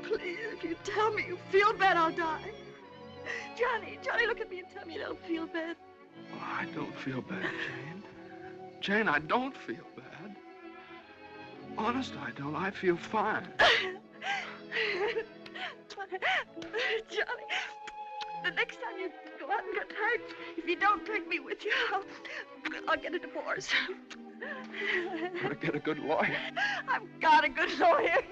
Please, if you tell me you feel bad, I'll die. Johnny, look at me and tell me you don't feel bad. Oh, I don't feel bad, Jane. Jane, I don't feel bad. Honest, I don't. I feel fine. Johnny, the next time you go out and get hurt, if you don't take me with you, I'll get a divorce. Better get a good lawyer. I've got a good lawyer.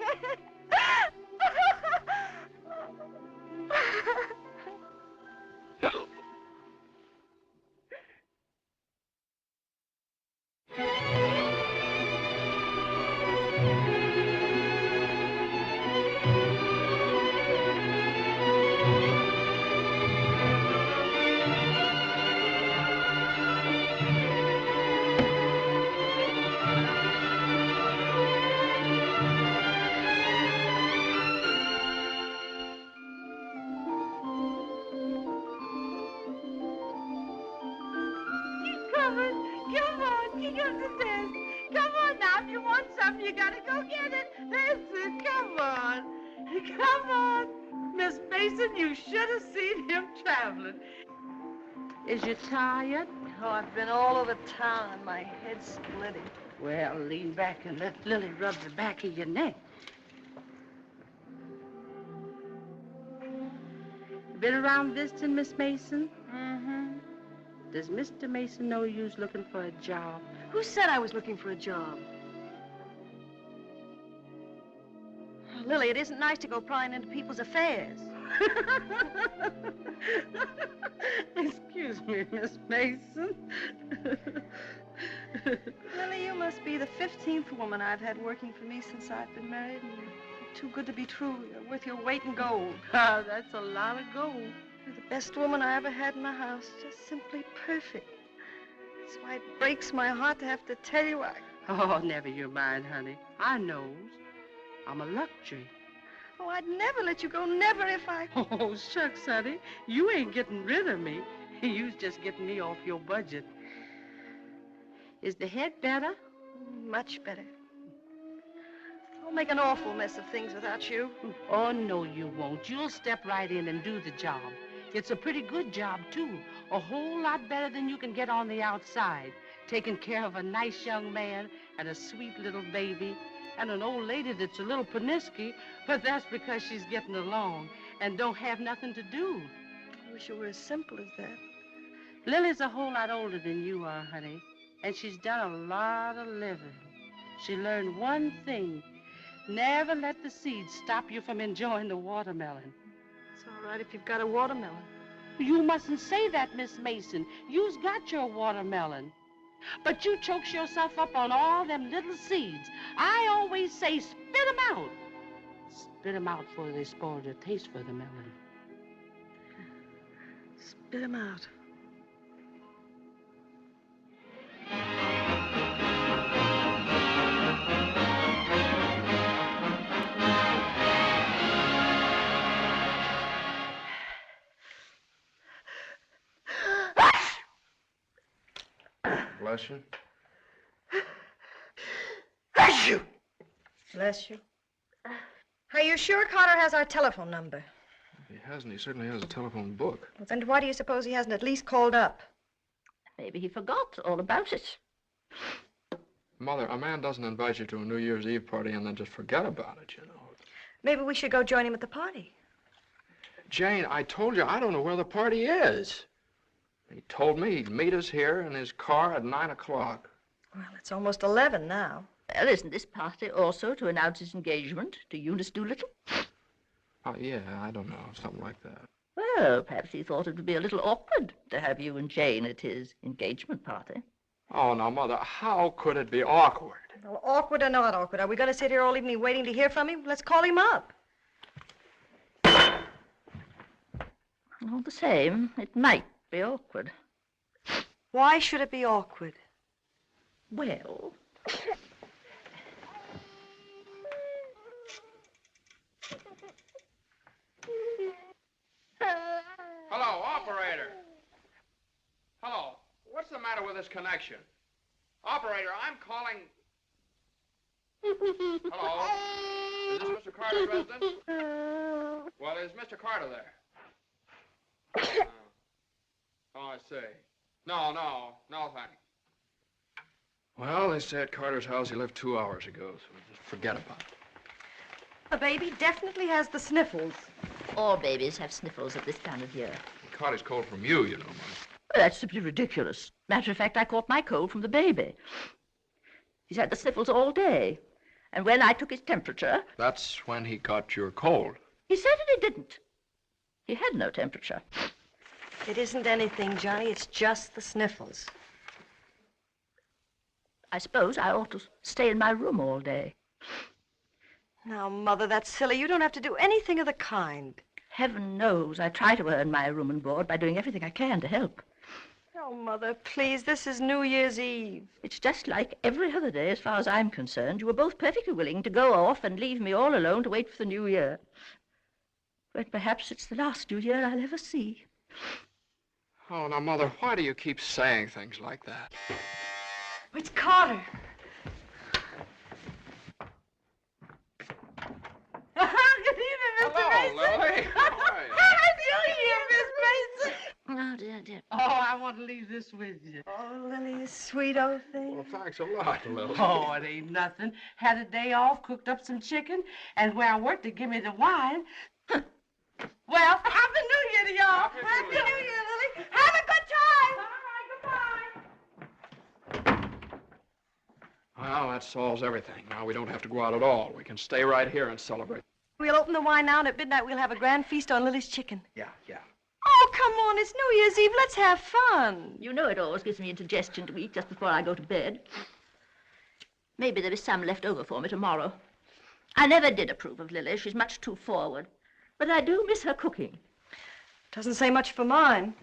Come on now, if you want something, you gotta go get it. That's it, come on. Come on. Miss Mason, you should have seen him traveling. Is you tired? Oh, I've been all over town and my head's splitting. Well, lean back and let Lily rub the back of your neck. Been around visiting, Miss Mason? Mm-hmm. Does Mr. Mason know you's looking for a job? Who said I was looking for a job? Oh, Lily, it isn't nice to go prying into people's affairs. Excuse me, Miss Mason. Lily, you must be the 15th woman I've had working for me since I've been married, and you're too good to be true. You're worth your weight in gold. Ah, that's a lot of gold. You're the best woman I ever had in the house. Just simply perfect. That's why it breaks my heart to have to tell you Oh, never you mind, honey. I knows. I'm a luxury. Oh, I'd never let you go, never if I... Oh, shucks, honey. You ain't getting rid of me. You's just getting me off your budget. Is the head better? Much better. I'll make an awful mess of things without you. Oh, no, you won't. You'll step right in and do the job. It's a pretty good job, too. A whole lot better than you can get on the outside. Taking care of a nice young man and a sweet little baby and an old lady that's a little pernisky, but that's because she's getting along and don't have nothing to do. I wish it were as simple as that. Lily's a whole lot older than you are, honey, and she's done a lot of living. She learned one thing. Never let the seeds stop you from enjoying the watermelon. It's all right if you've got a watermelon. You mustn't say that, Miss Mason. You's got your watermelon. But you chokes yourself up on all them little seeds. I always say spit 'em out. Spit 'em out before they spoil their taste for the melon. Spit 'em out. Bless you. Bless you! Bless you. Are you sure Carter has our telephone number? If he hasn't, he certainly has a telephone book. Well, then why do you suppose he hasn't at least called up? Maybe he forgot all about it. Mother, a man doesn't invite you to a New Year's Eve party and then just forget about it, you know. Maybe we should go join him at the party. Jane, I told you I don't know where the party is. He told me he'd meet us here in his car at 9 o'clock. Well, it's almost 11 now. Well, isn't this party also to announce his engagement to Eunice Doolittle? Oh, yeah, I don't know, something like that. Well, perhaps he thought it would be a little awkward to have you and Jane at his engagement party. Oh, now, Mother, how could it be awkward? Well, awkward or not awkward, are we going to sit here all evening waiting to hear from him? Let's call him up. All the same, it might be awkward. Why should it be awkward? Well... Hello, operator. Hello. What's the matter with this connection? Operator, I'm calling... Hello? Is this Mr. Carter's residence? Well, is Mr. Carter there? Oh, I see. No, thanks. Well, they say at Carter's house he left 2 hours ago, so just forget about it. The baby definitely has the sniffles. All babies have sniffles at this time of year. He caught his cold from you, you know, Mother. Well, that's simply ridiculous. Matter of fact, I caught my cold from the baby. He's had the sniffles all day. And when I took his temperature... That's when he got your cold. He certainly didn't. He had no temperature. It isn't anything, Johnny. It's just the sniffles. I suppose I ought to stay in my room all day. Now, Mother, that's silly. You don't have to do anything of the kind. Heaven knows I try to earn my room and board by doing everything I can to help. Oh, Mother, please, this is New Year's Eve. It's just like every other day as far as I'm concerned. You were both perfectly willing to go off and leave me all alone to wait for the New Year. But perhaps it's the last New Year I'll ever see. Oh, now, Mother, why do you keep saying things like that? It's Carter. Good evening, Mr. Hello, Mason. Lily. How are you? Happy New Year, Miss Mason. Oh, dear. Oh, I want to leave this with you. Oh, Lily, you sweet old thing. Well, thanks a lot, Lily. Oh, it ain't nothing. Had a day off, cooked up some chicken, and where I worked, they give me the wine. Well, Happy New Year to y'all. Happy New Year, Lily. Have a good time. All right, goodbye. Well, that solves everything. Now we don't have to go out at all. We can stay right here and celebrate. We'll open the wine now, and at midnight we'll have a grand feast on Lily's chicken. Yeah. Oh, come on. It's New Year's Eve. Let's have fun. You know it always gives me indigestion to eat just before I go to bed. Maybe there is some left over for me tomorrow. I never did approve of Lily. She's much too forward. But I do miss her cooking. Doesn't say much for mine.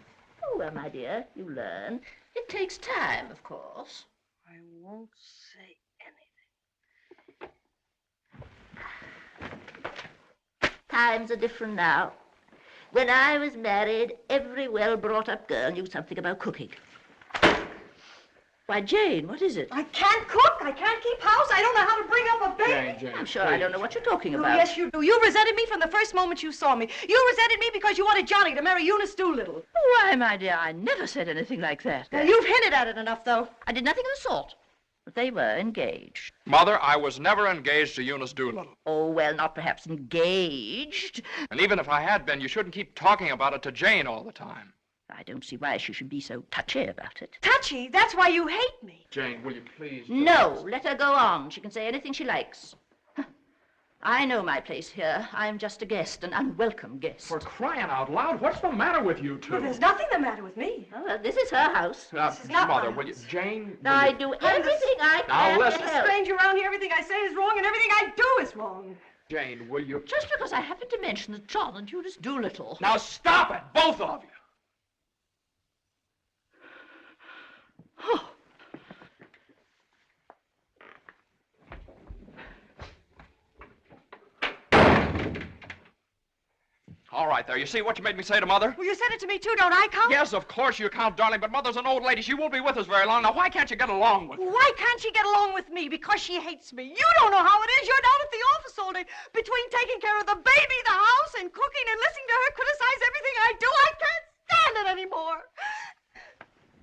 Oh, well, my dear, you learn. It takes time, of course. I won't say anything. Times are different now. When I was married, every well-brought-up girl knew something about cooking. Why, Jane, what is it? I can't cook. I can't keep house. I don't know how to bring up a baby. Jane, I'm sure I don't know what you're talking Oh, about. yes, you do. You resented me from the first moment you saw me. You resented me because you wanted Johnny to marry Eunice Doolittle. Why, my dear, I never said anything like that. Now, you've hinted at it enough, though. I did nothing of the sort. But they were engaged. Mother, I was never engaged to Eunice Doolittle. Oh, well, not perhaps engaged. And even if I had been, you shouldn't keep talking about it to Jane all the time. I don't see why she should be so touchy about it. Touchy? That's why you hate me. Jane, will you please... No, let her go on. She can say anything she likes. I know my place here. I'm just a guest, an unwelcome guest. For crying out loud, what's the matter with you two? Well, there's nothing the matter with me. Oh, well, this is her house. This is not Mother, my will you... house. Jane... Now, I do everything I can listen. to There's a help. stranger around here. Everything I say is wrong, and everything I do is wrong. Jane, will you... Just because I happened to mention that John and Eunice Doolittle... Now stop it, both of you. Oh. All right, there. You see what you made me say to Mother? Well, you said it to me, too. Don't I count? Yes, of course you count, darling, but Mother's an old lady. She won't be with us very long. Now, why can't you get along with her? Why can't she get along with me? Because she hates me. You don't know how it is. You're down at the office all day. Between taking care of the baby, the house, and cooking, and listening to her criticize everything I do, I can't stand it anymore.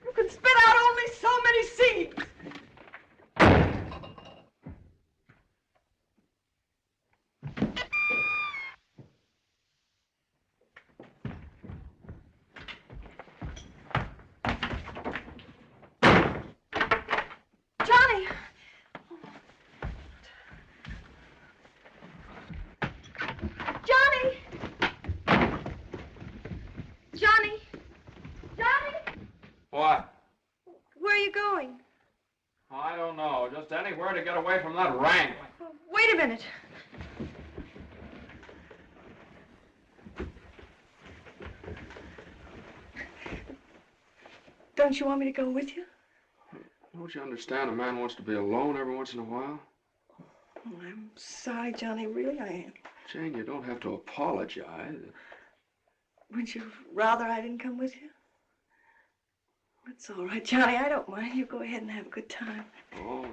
You can spit out only so many seeds. What? Where are you going? I don't know. Just anywhere to get away from that wrangling. Wait a minute. Don't you want me to go with you? Don't you understand? A man wants to be alone every once in a while. Oh, I'm sorry, Johnny. Really, I am. Jane, you don't have to apologize. Would you rather I didn't come with you? That's all right, Johnny. I don't mind. You go ahead and have a good time. Oh,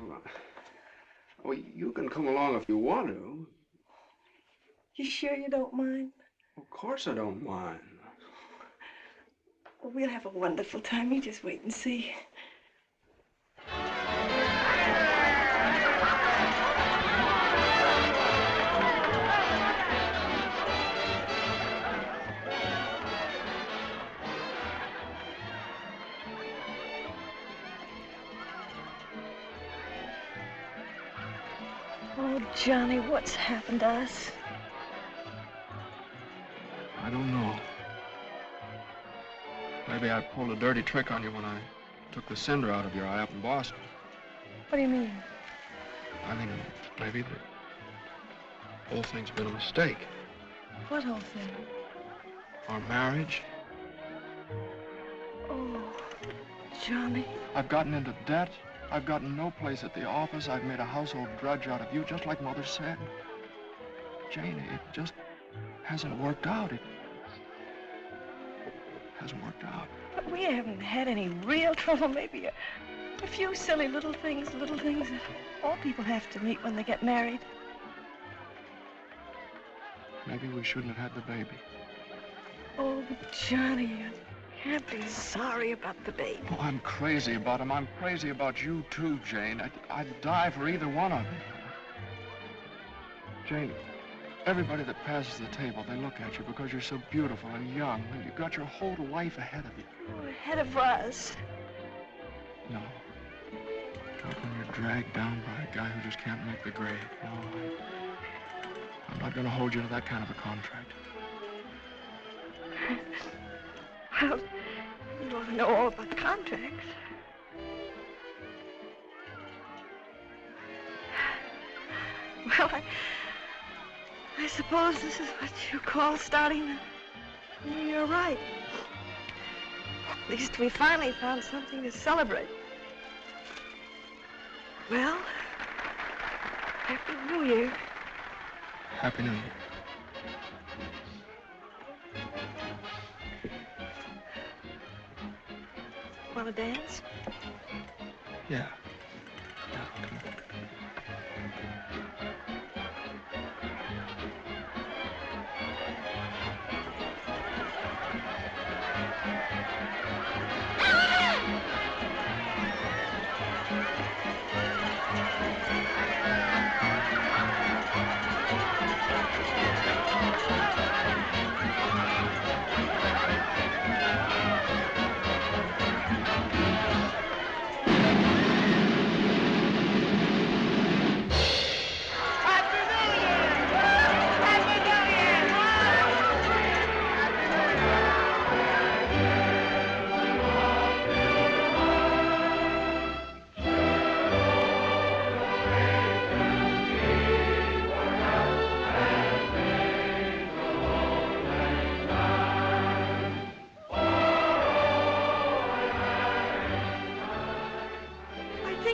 well, you can come along if you want to. You sure you don't mind? Of course I don't mind. Well, we'll have a wonderful time. You just wait and see. Oh, Johnny, what's happened to us? I don't know. Maybe I pulled a dirty trick on you when I took the cinder out of your eye up in Boston. What do you mean? I mean, maybe the whole thing's been a mistake. What whole thing? Our marriage. Oh, Johnny. I've gotten into debt. I've gotten no place at the office. I've made a household drudge out of you, just like Mother said. Jane, it just hasn't worked out. It hasn't worked out. But we haven't had any real trouble. Maybe a few silly little things that all people have to meet when they get married. Maybe we shouldn't have had the baby. Oh, Johnny, you can't be sorry about the baby. Oh, I'm crazy about him. I'm crazy about you, too, Jane. I'd die for either one of you. Jane, everybody that passes the table, they look at you because you're so beautiful and young, and you've got your whole life ahead of you. Oh, ahead of us. No. Not when you're dragged down by a guy who just can't make the grade. No, I'm not going to hold you to that kind of a contract. Well, you ought to know all about contracts. Well, I suppose this is what you call starting the new year right. At least we finally found something to celebrate. Well, Happy New Year. Happy New Year. Want to dance? Yeah.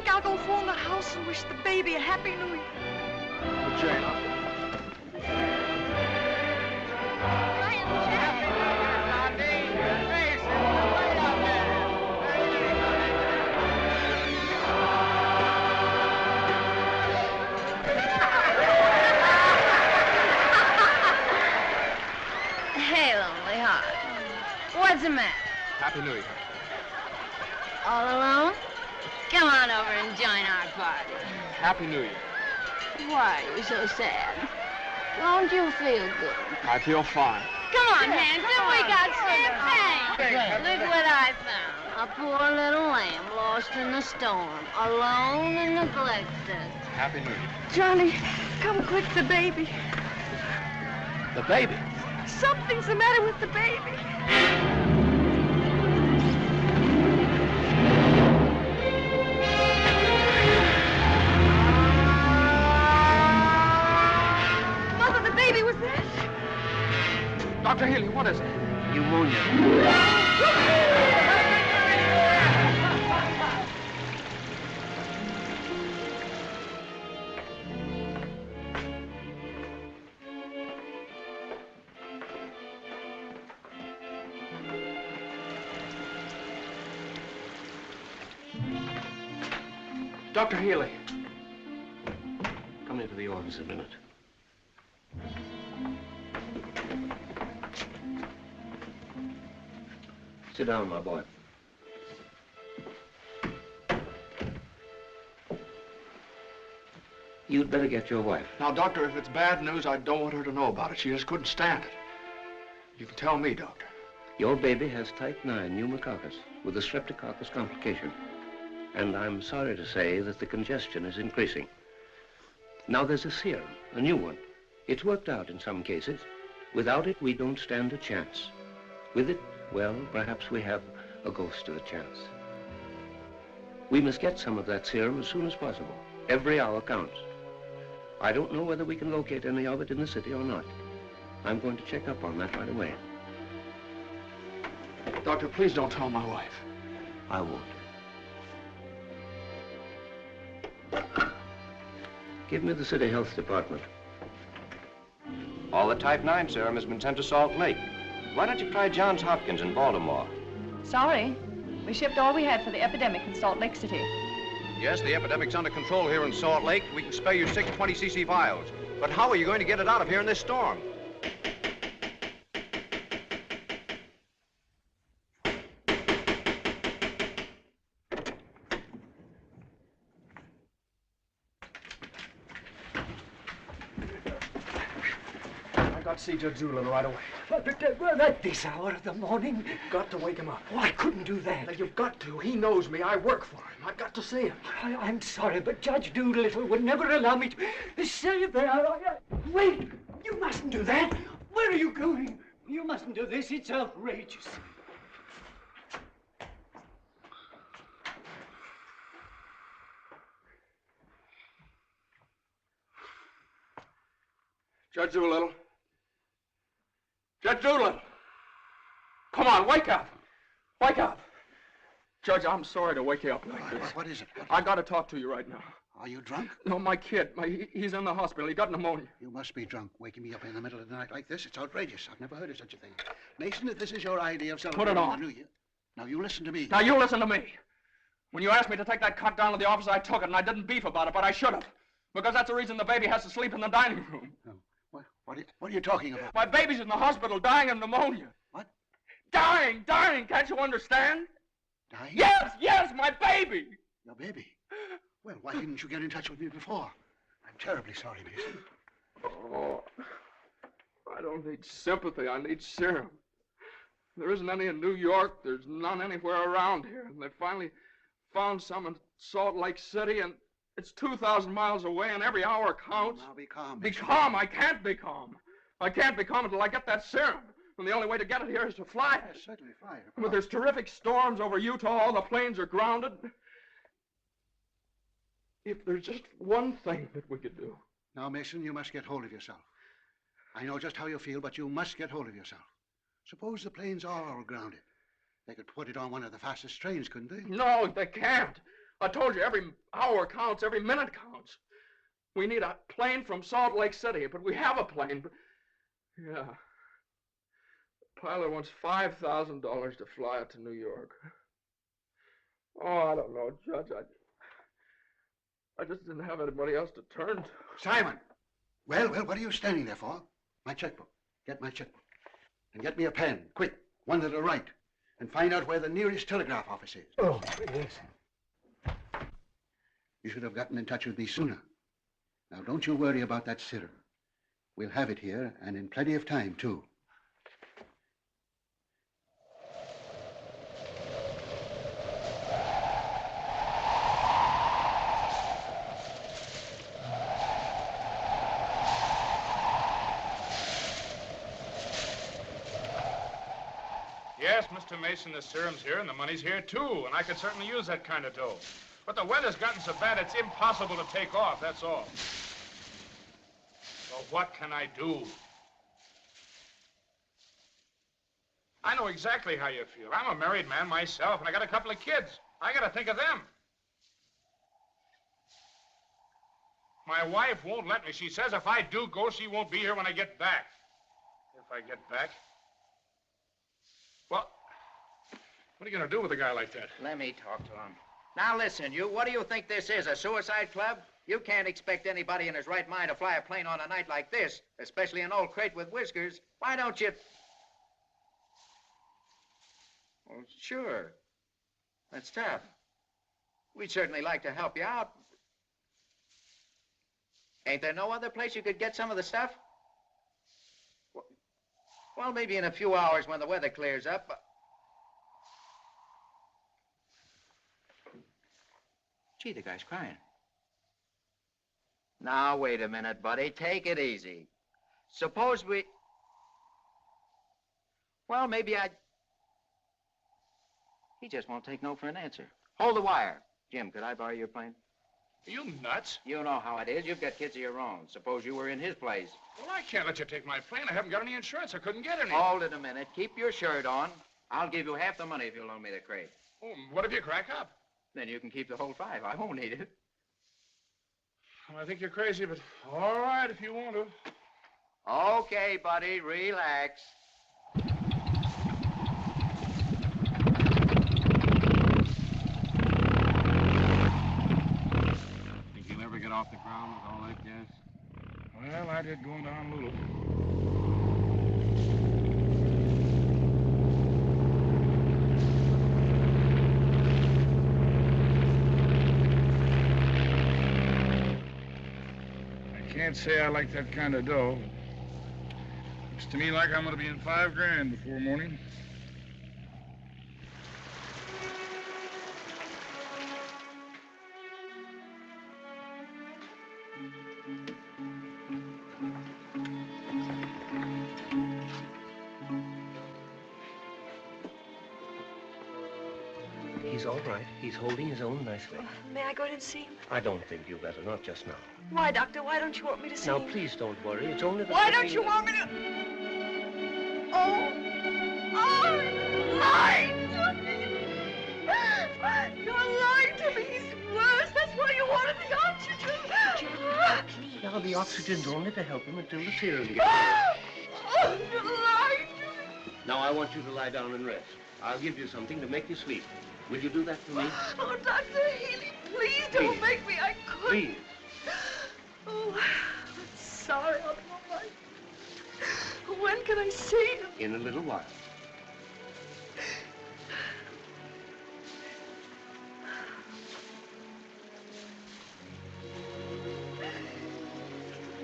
I'll go phone the house and wish the baby a Happy New Year. Well, Jane, Hey, lonely heart. What's the matter? Happy New Year. All alone? Come on over and join our party. Happy New Year. Why are you so sad? Don't you feel good? I feel fine. Come on, Hanson, we got champagne. Look what I found. A poor little lamb lost in the storm, alone and neglected. Happy New Year. Johnny, come quick, the baby. The baby? Something's the matter with the baby. Dr. Healy, what is it? Pneumonia. Dr. Healy. Come into the office a minute. Sit down, my boy. You'd better get your wife. Now, Doctor, if it's bad news, I don't want her to know about it. She just couldn't stand it. You can tell me, Doctor. Your baby has type 9 pneumococcus with a streptococcus complication. And I'm sorry to say that the congestion is increasing. Now there's a serum, a new one. It's worked out in some cases. Without it, we don't stand a chance. With it, well, perhaps we have a ghost of a chance. We must get some of that serum as soon as possible. Every hour counts. I don't know whether we can locate any of it in the city or not. I'm going to check up on that right away. Doctor, please don't tell my wife. I won't. Give me the city health department. All the type 9 serum has been sent to Salt Lake. Why don't you try Johns Hopkins in Baltimore? Sorry. We shipped all we had for the epidemic in Salt Lake City. Yes, the epidemic's under control here in Salt Lake. We can spare you 6 20cc vials. But how are you going to get it out of here in this storm? I'll see Judge Doolittle right away. But at this hour of the morning? You've got to wake him up. Oh, I couldn't do that. Now, you've got to. He knows me. I work for him. I've got to see him. I'm sorry, but Judge Doolittle would never allow me to say that. Wait! You mustn't do that. Where are you going? You mustn't do this. It's outrageous. Judge Doolittle. Judge Doolittle! Come on, wake up! Wake up! Judge, I'm sorry to wake you up like this. What is it? I got to talk to you right now. Are you drunk? No, my kid. He's in the hospital. He got pneumonia. You must be drunk, waking me up in the middle of the night like this. It's outrageous. I've never heard of such a thing. Mason, if this is your idea of celebrating the New Year... Now, you listen to me. Now, you listen to me. When you asked me to take that cut down to the office, I took it, and I didn't beef about it, but I should have. Because that's the reason the baby has to sleep in the dining room. No. What are you talking about? My baby's in the hospital dying of pneumonia. What? Dying! Can't you understand? Dying? Yes, my baby! Your baby? Well, why didn't you get in touch with me before? I'm terribly sorry, Mason. Oh, I don't need sympathy. I need serum. There isn't any in New York. There's none anywhere around here. And they finally found some in Salt Lake City, and it's 2,000 miles away, and every hour counts. Now, be calm. Be calm. I can't be calm. I can't be calm until I get that serum. And the only way to get it here is to fly it. Certainly fly it. But there's terrific storms over Utah. All the planes are grounded. If there's just one thing that we could do. Now, Mason, you must get hold of yourself. I know just how you feel, but you must get hold of yourself. Suppose the planes are all grounded. They could put it on one of the fastest trains, couldn't they? No, they can't. I told you, every hour counts, every minute counts. We need a plane from Salt Lake City, but we have a plane. But... Yeah. The pilot wants $5,000 to fly it to New York. Oh, I don't know, Judge. I just didn't have anybody else to turn to. Simon! Well, what are you standing there for? My checkbook. Get my checkbook. And get me a pen, quick. One that'll write. And find out where the nearest telegraph office is. Oh, yes. You should have gotten in touch with me sooner. Now, don't you worry about that serum. We'll have it here, and in plenty of time, too. Yes, Mr. Mason, the serum's here, and the money's here, too, and I could certainly use that kind of dough. But the weather's gotten so bad, it's impossible to take off, that's all. So what can I do? I know exactly how you feel. I'm a married man myself, and I got a couple of kids. I got to think of them. My wife won't let me. She says if I do go, she won't be here when I get back. If I get back? Well, what are you going to do with a guy like that? Let me talk to him. Now listen, you, what do you think this is, a suicide club? You can't expect anybody in his right mind to fly a plane on a night like this, especially an old crate with whiskers. Why don't you... Well, sure. That's tough. We'd certainly like to help you out. Ain't there no other place you could get some of the stuff? Well, maybe in a few hours when the weather clears up. Gee, the guy's crying. Now, wait a minute, buddy. Take it easy. Suppose we... Well, maybe I... He just won't take no for an answer. Hold the wire. Jim, could I borrow your plane? Are you nuts? You know how it is. You've got kids of your own. Suppose you were in his place. Well, I can't let you take my plane. I haven't got any insurance. I couldn't get any. Hold it a minute. Keep your shirt on. I'll give you half the money if you'll loan me the crate. Oh, what if you crack up? Then you can keep the whole 5. I won't need it. Well, I think you're crazy, but all right if you want to. Okay, buddy. Relax. Think you'll ever get off the ground with all that gas? Well, I did going down a little. Can't say I like that kind of dough. Looks to me like I'm going to be in $5 grand before morning. He's all right. He's holding his own nicely. May I go in and see him? I don't think you better, not just now. Why, Doctor? Why don't you want me to see Now, him? please don't worry. It's only the... Why don't you want me to... Oh! Oh! You're lying to me! You're lying to me! He's worse! That's why you wanted the oxygen! Now, the oxygen's only to help him until the serum gets Oh, you're lying to me! Now, I want you to lie down and rest. I'll give you something to make you sleep. Will you do that for me? Oh, Dr. Healy, please don't make me. I couldn't. Please. Oh, I'm sorry. I'll be all right. When can I see him? In a little while.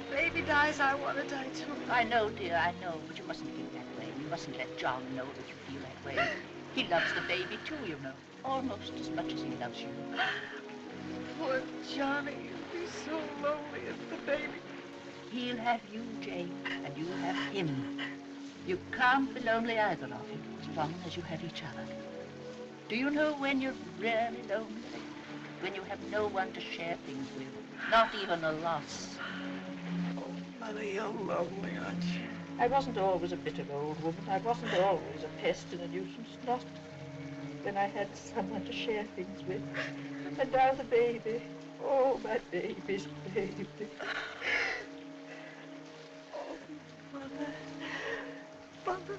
Baby dies, I want to die too. I know, dear, I know, but you mustn't feel that way. You mustn't let John know that you feel that way. He loves the baby, too, you know. Almost as much as he loves you. Poor Johnny, he'll be so lonely as the baby. He'll have you, Jane, and you'll have him. You can't be lonely either of you, as long as you have each other. Do you know when you're really lonely? When you have no one to share things with, not even a loss. Oh, Mother, you're lonely, aren't you? I wasn't always a bitter old woman. I wasn't always a pest and a nuisance, not when I had someone to share things with. And now the baby. Oh, my baby's baby. Oh, Mother. Mother.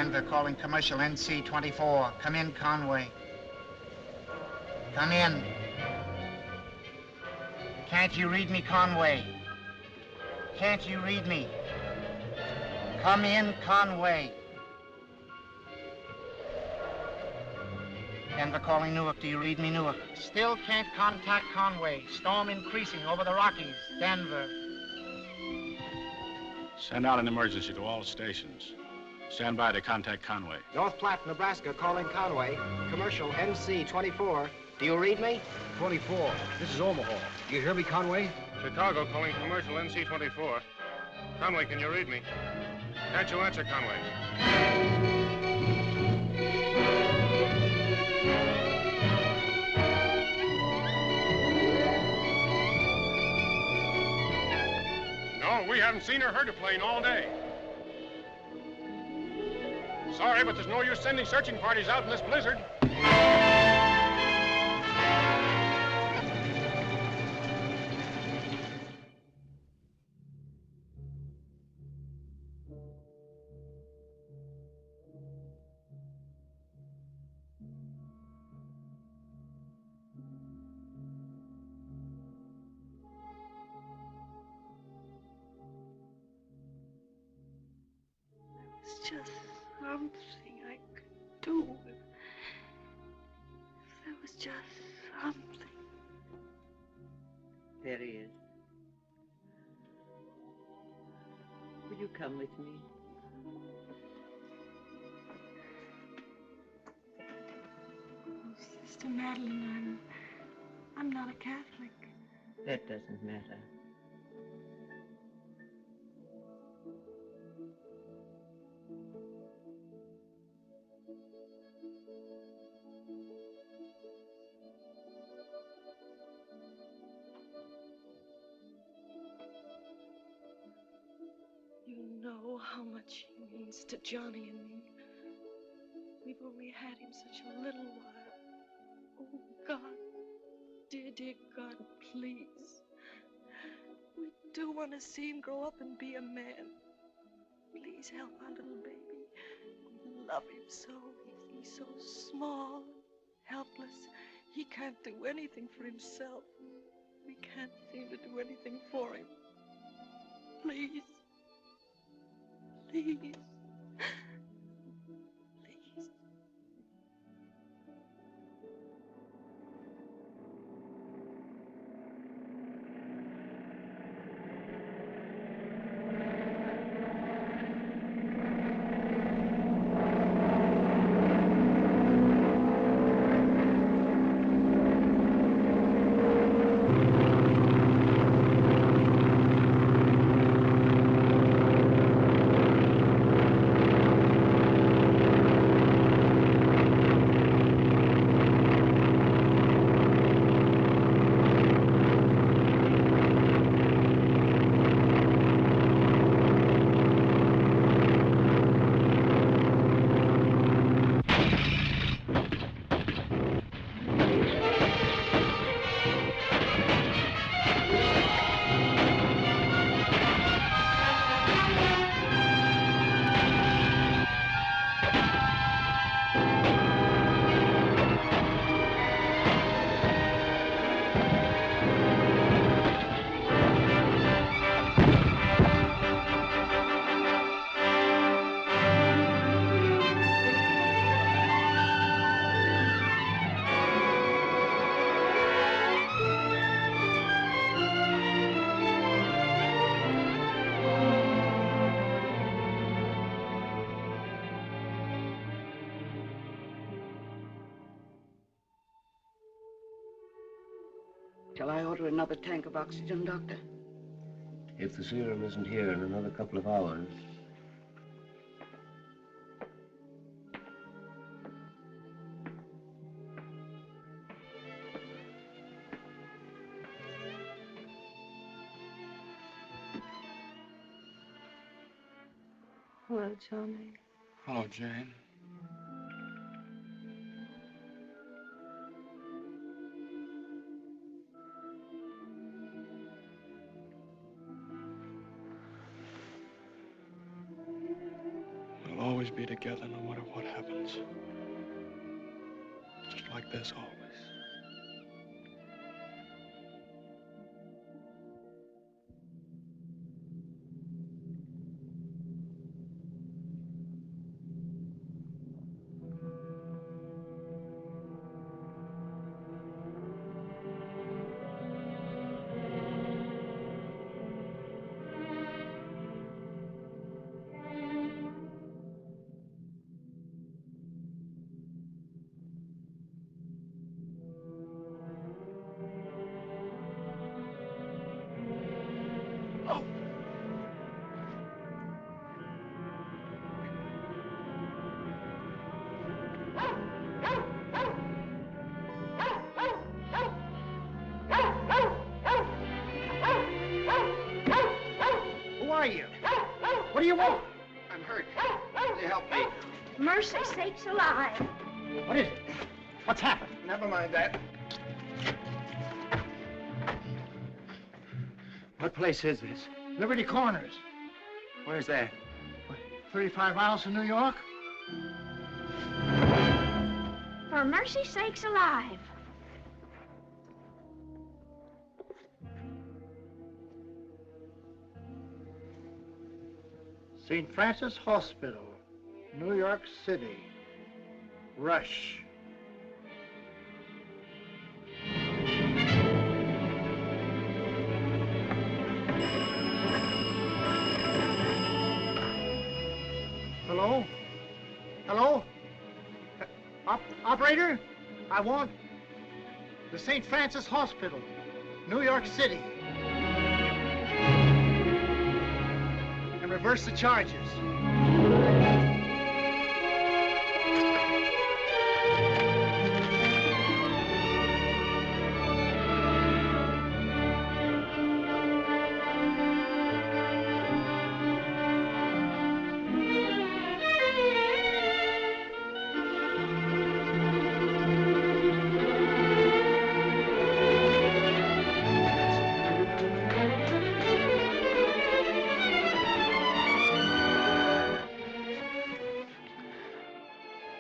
Denver calling commercial NC 24. Come in, Conway. Come in. Can't you read me, Conway? Can't you read me? Come in, Conway. Denver calling Newark. Do you read me, Newark? Still can't contact Conway. Storm increasing over the Rockies. Denver. Send out an emergency to all stations. Stand by to contact Conway. North Platte, Nebraska, calling Conway. Commercial NC 24. Do you read me? 24. This is Omaha. Do you hear me, Conway? Chicago calling commercial NC 24. Conway, can you read me? Can't you answer, Conway? No, we haven't seen or heard a plane all day. Sorry, but there's no use sending searching parties out in this blizzard. It's just something I could do. If there was just something. There he is. Will you come with me? Oh, Sister Madeline, I'm not a Catholic. That doesn't matter. You know how much he means to Johnny and me. We've only had him such a little while. Oh, God, dear God, please. We do want to see him grow up and be a man. Please help our little baby. We love him so. He's so small, helpless. He can't do anything for himself. We can't seem to do anything for him. Please. Please. Please. Shall I order another tank of oxygen, Doctor? If the serum isn't here in another couple of hours. Hello, Johnny. Hello, Jane. always be together no matter what happens. Just like this always. Who are you? What do you want? I'm hurt. Will you help me? Mercy sakes alive. What is it? What's happened? Never mind that. What place is this? Liberty Corners. Where's that? 35 miles from New York? For mercy sakes alive. St. Francis Hospital, New York City. Rush. Hello? Hello? Operator? I want the St. Francis Hospital, New York City. And reverse the charges.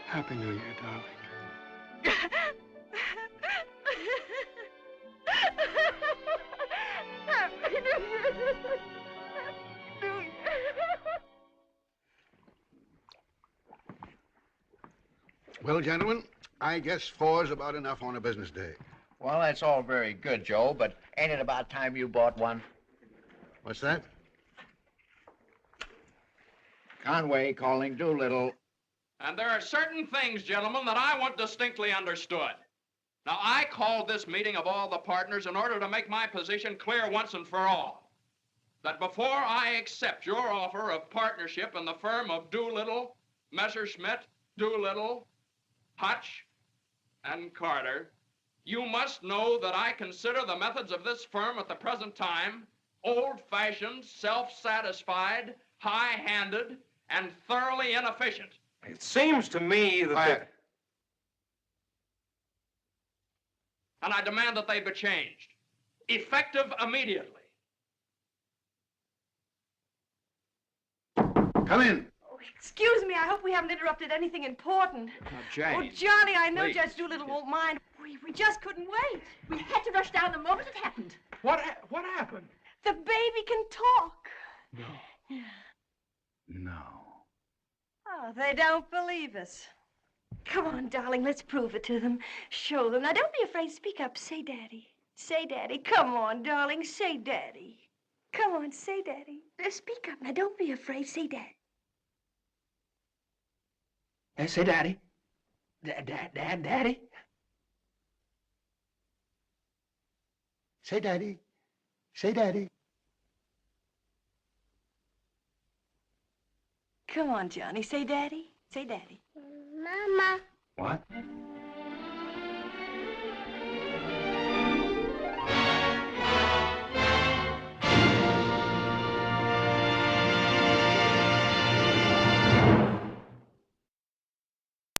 Happy New Year, darling. Happy New Year. New Year. Well, gentlemen, I guess 4's about enough on a business day. Well, that's all very good, Joe, but ain't it about time you bought one? What's that? Conway calling Doolittle. And there are certain things, gentlemen, that I want distinctly understood. Now, I called this meeting of all the partners in order to make my position clear once and for all. That before I accept your offer of partnership in the firm of Doolittle, Messerschmitt, Doolittle, Hutch, and Carter, you must know that I consider the methods of this firm at the present time old-fashioned, self-satisfied, high-handed, and thoroughly inefficient. It seems to me that... And I demand that they be changed, effective immediately. Come in. Oh, excuse me, I hope we haven't interrupted anything important. Jane. Oh, Johnny, I know Please. Judge Doolittle won't mind. We just couldn't wait. We had to rush down the moment it happened. What happened? The baby can talk. No. No. Oh, they don't believe us. Come on, darling, let's prove it to them. Show them. Now, don't be afraid. Speak up. Say Daddy. Say Daddy. Come on, darling. Say Daddy. Come on, say Daddy. Speak up. Now, don't be afraid. Say Daddy. Say Daddy. Daddy. Say Daddy. Say Daddy. Come on, Johnny. Say Daddy. Say Daddy. Mama. What?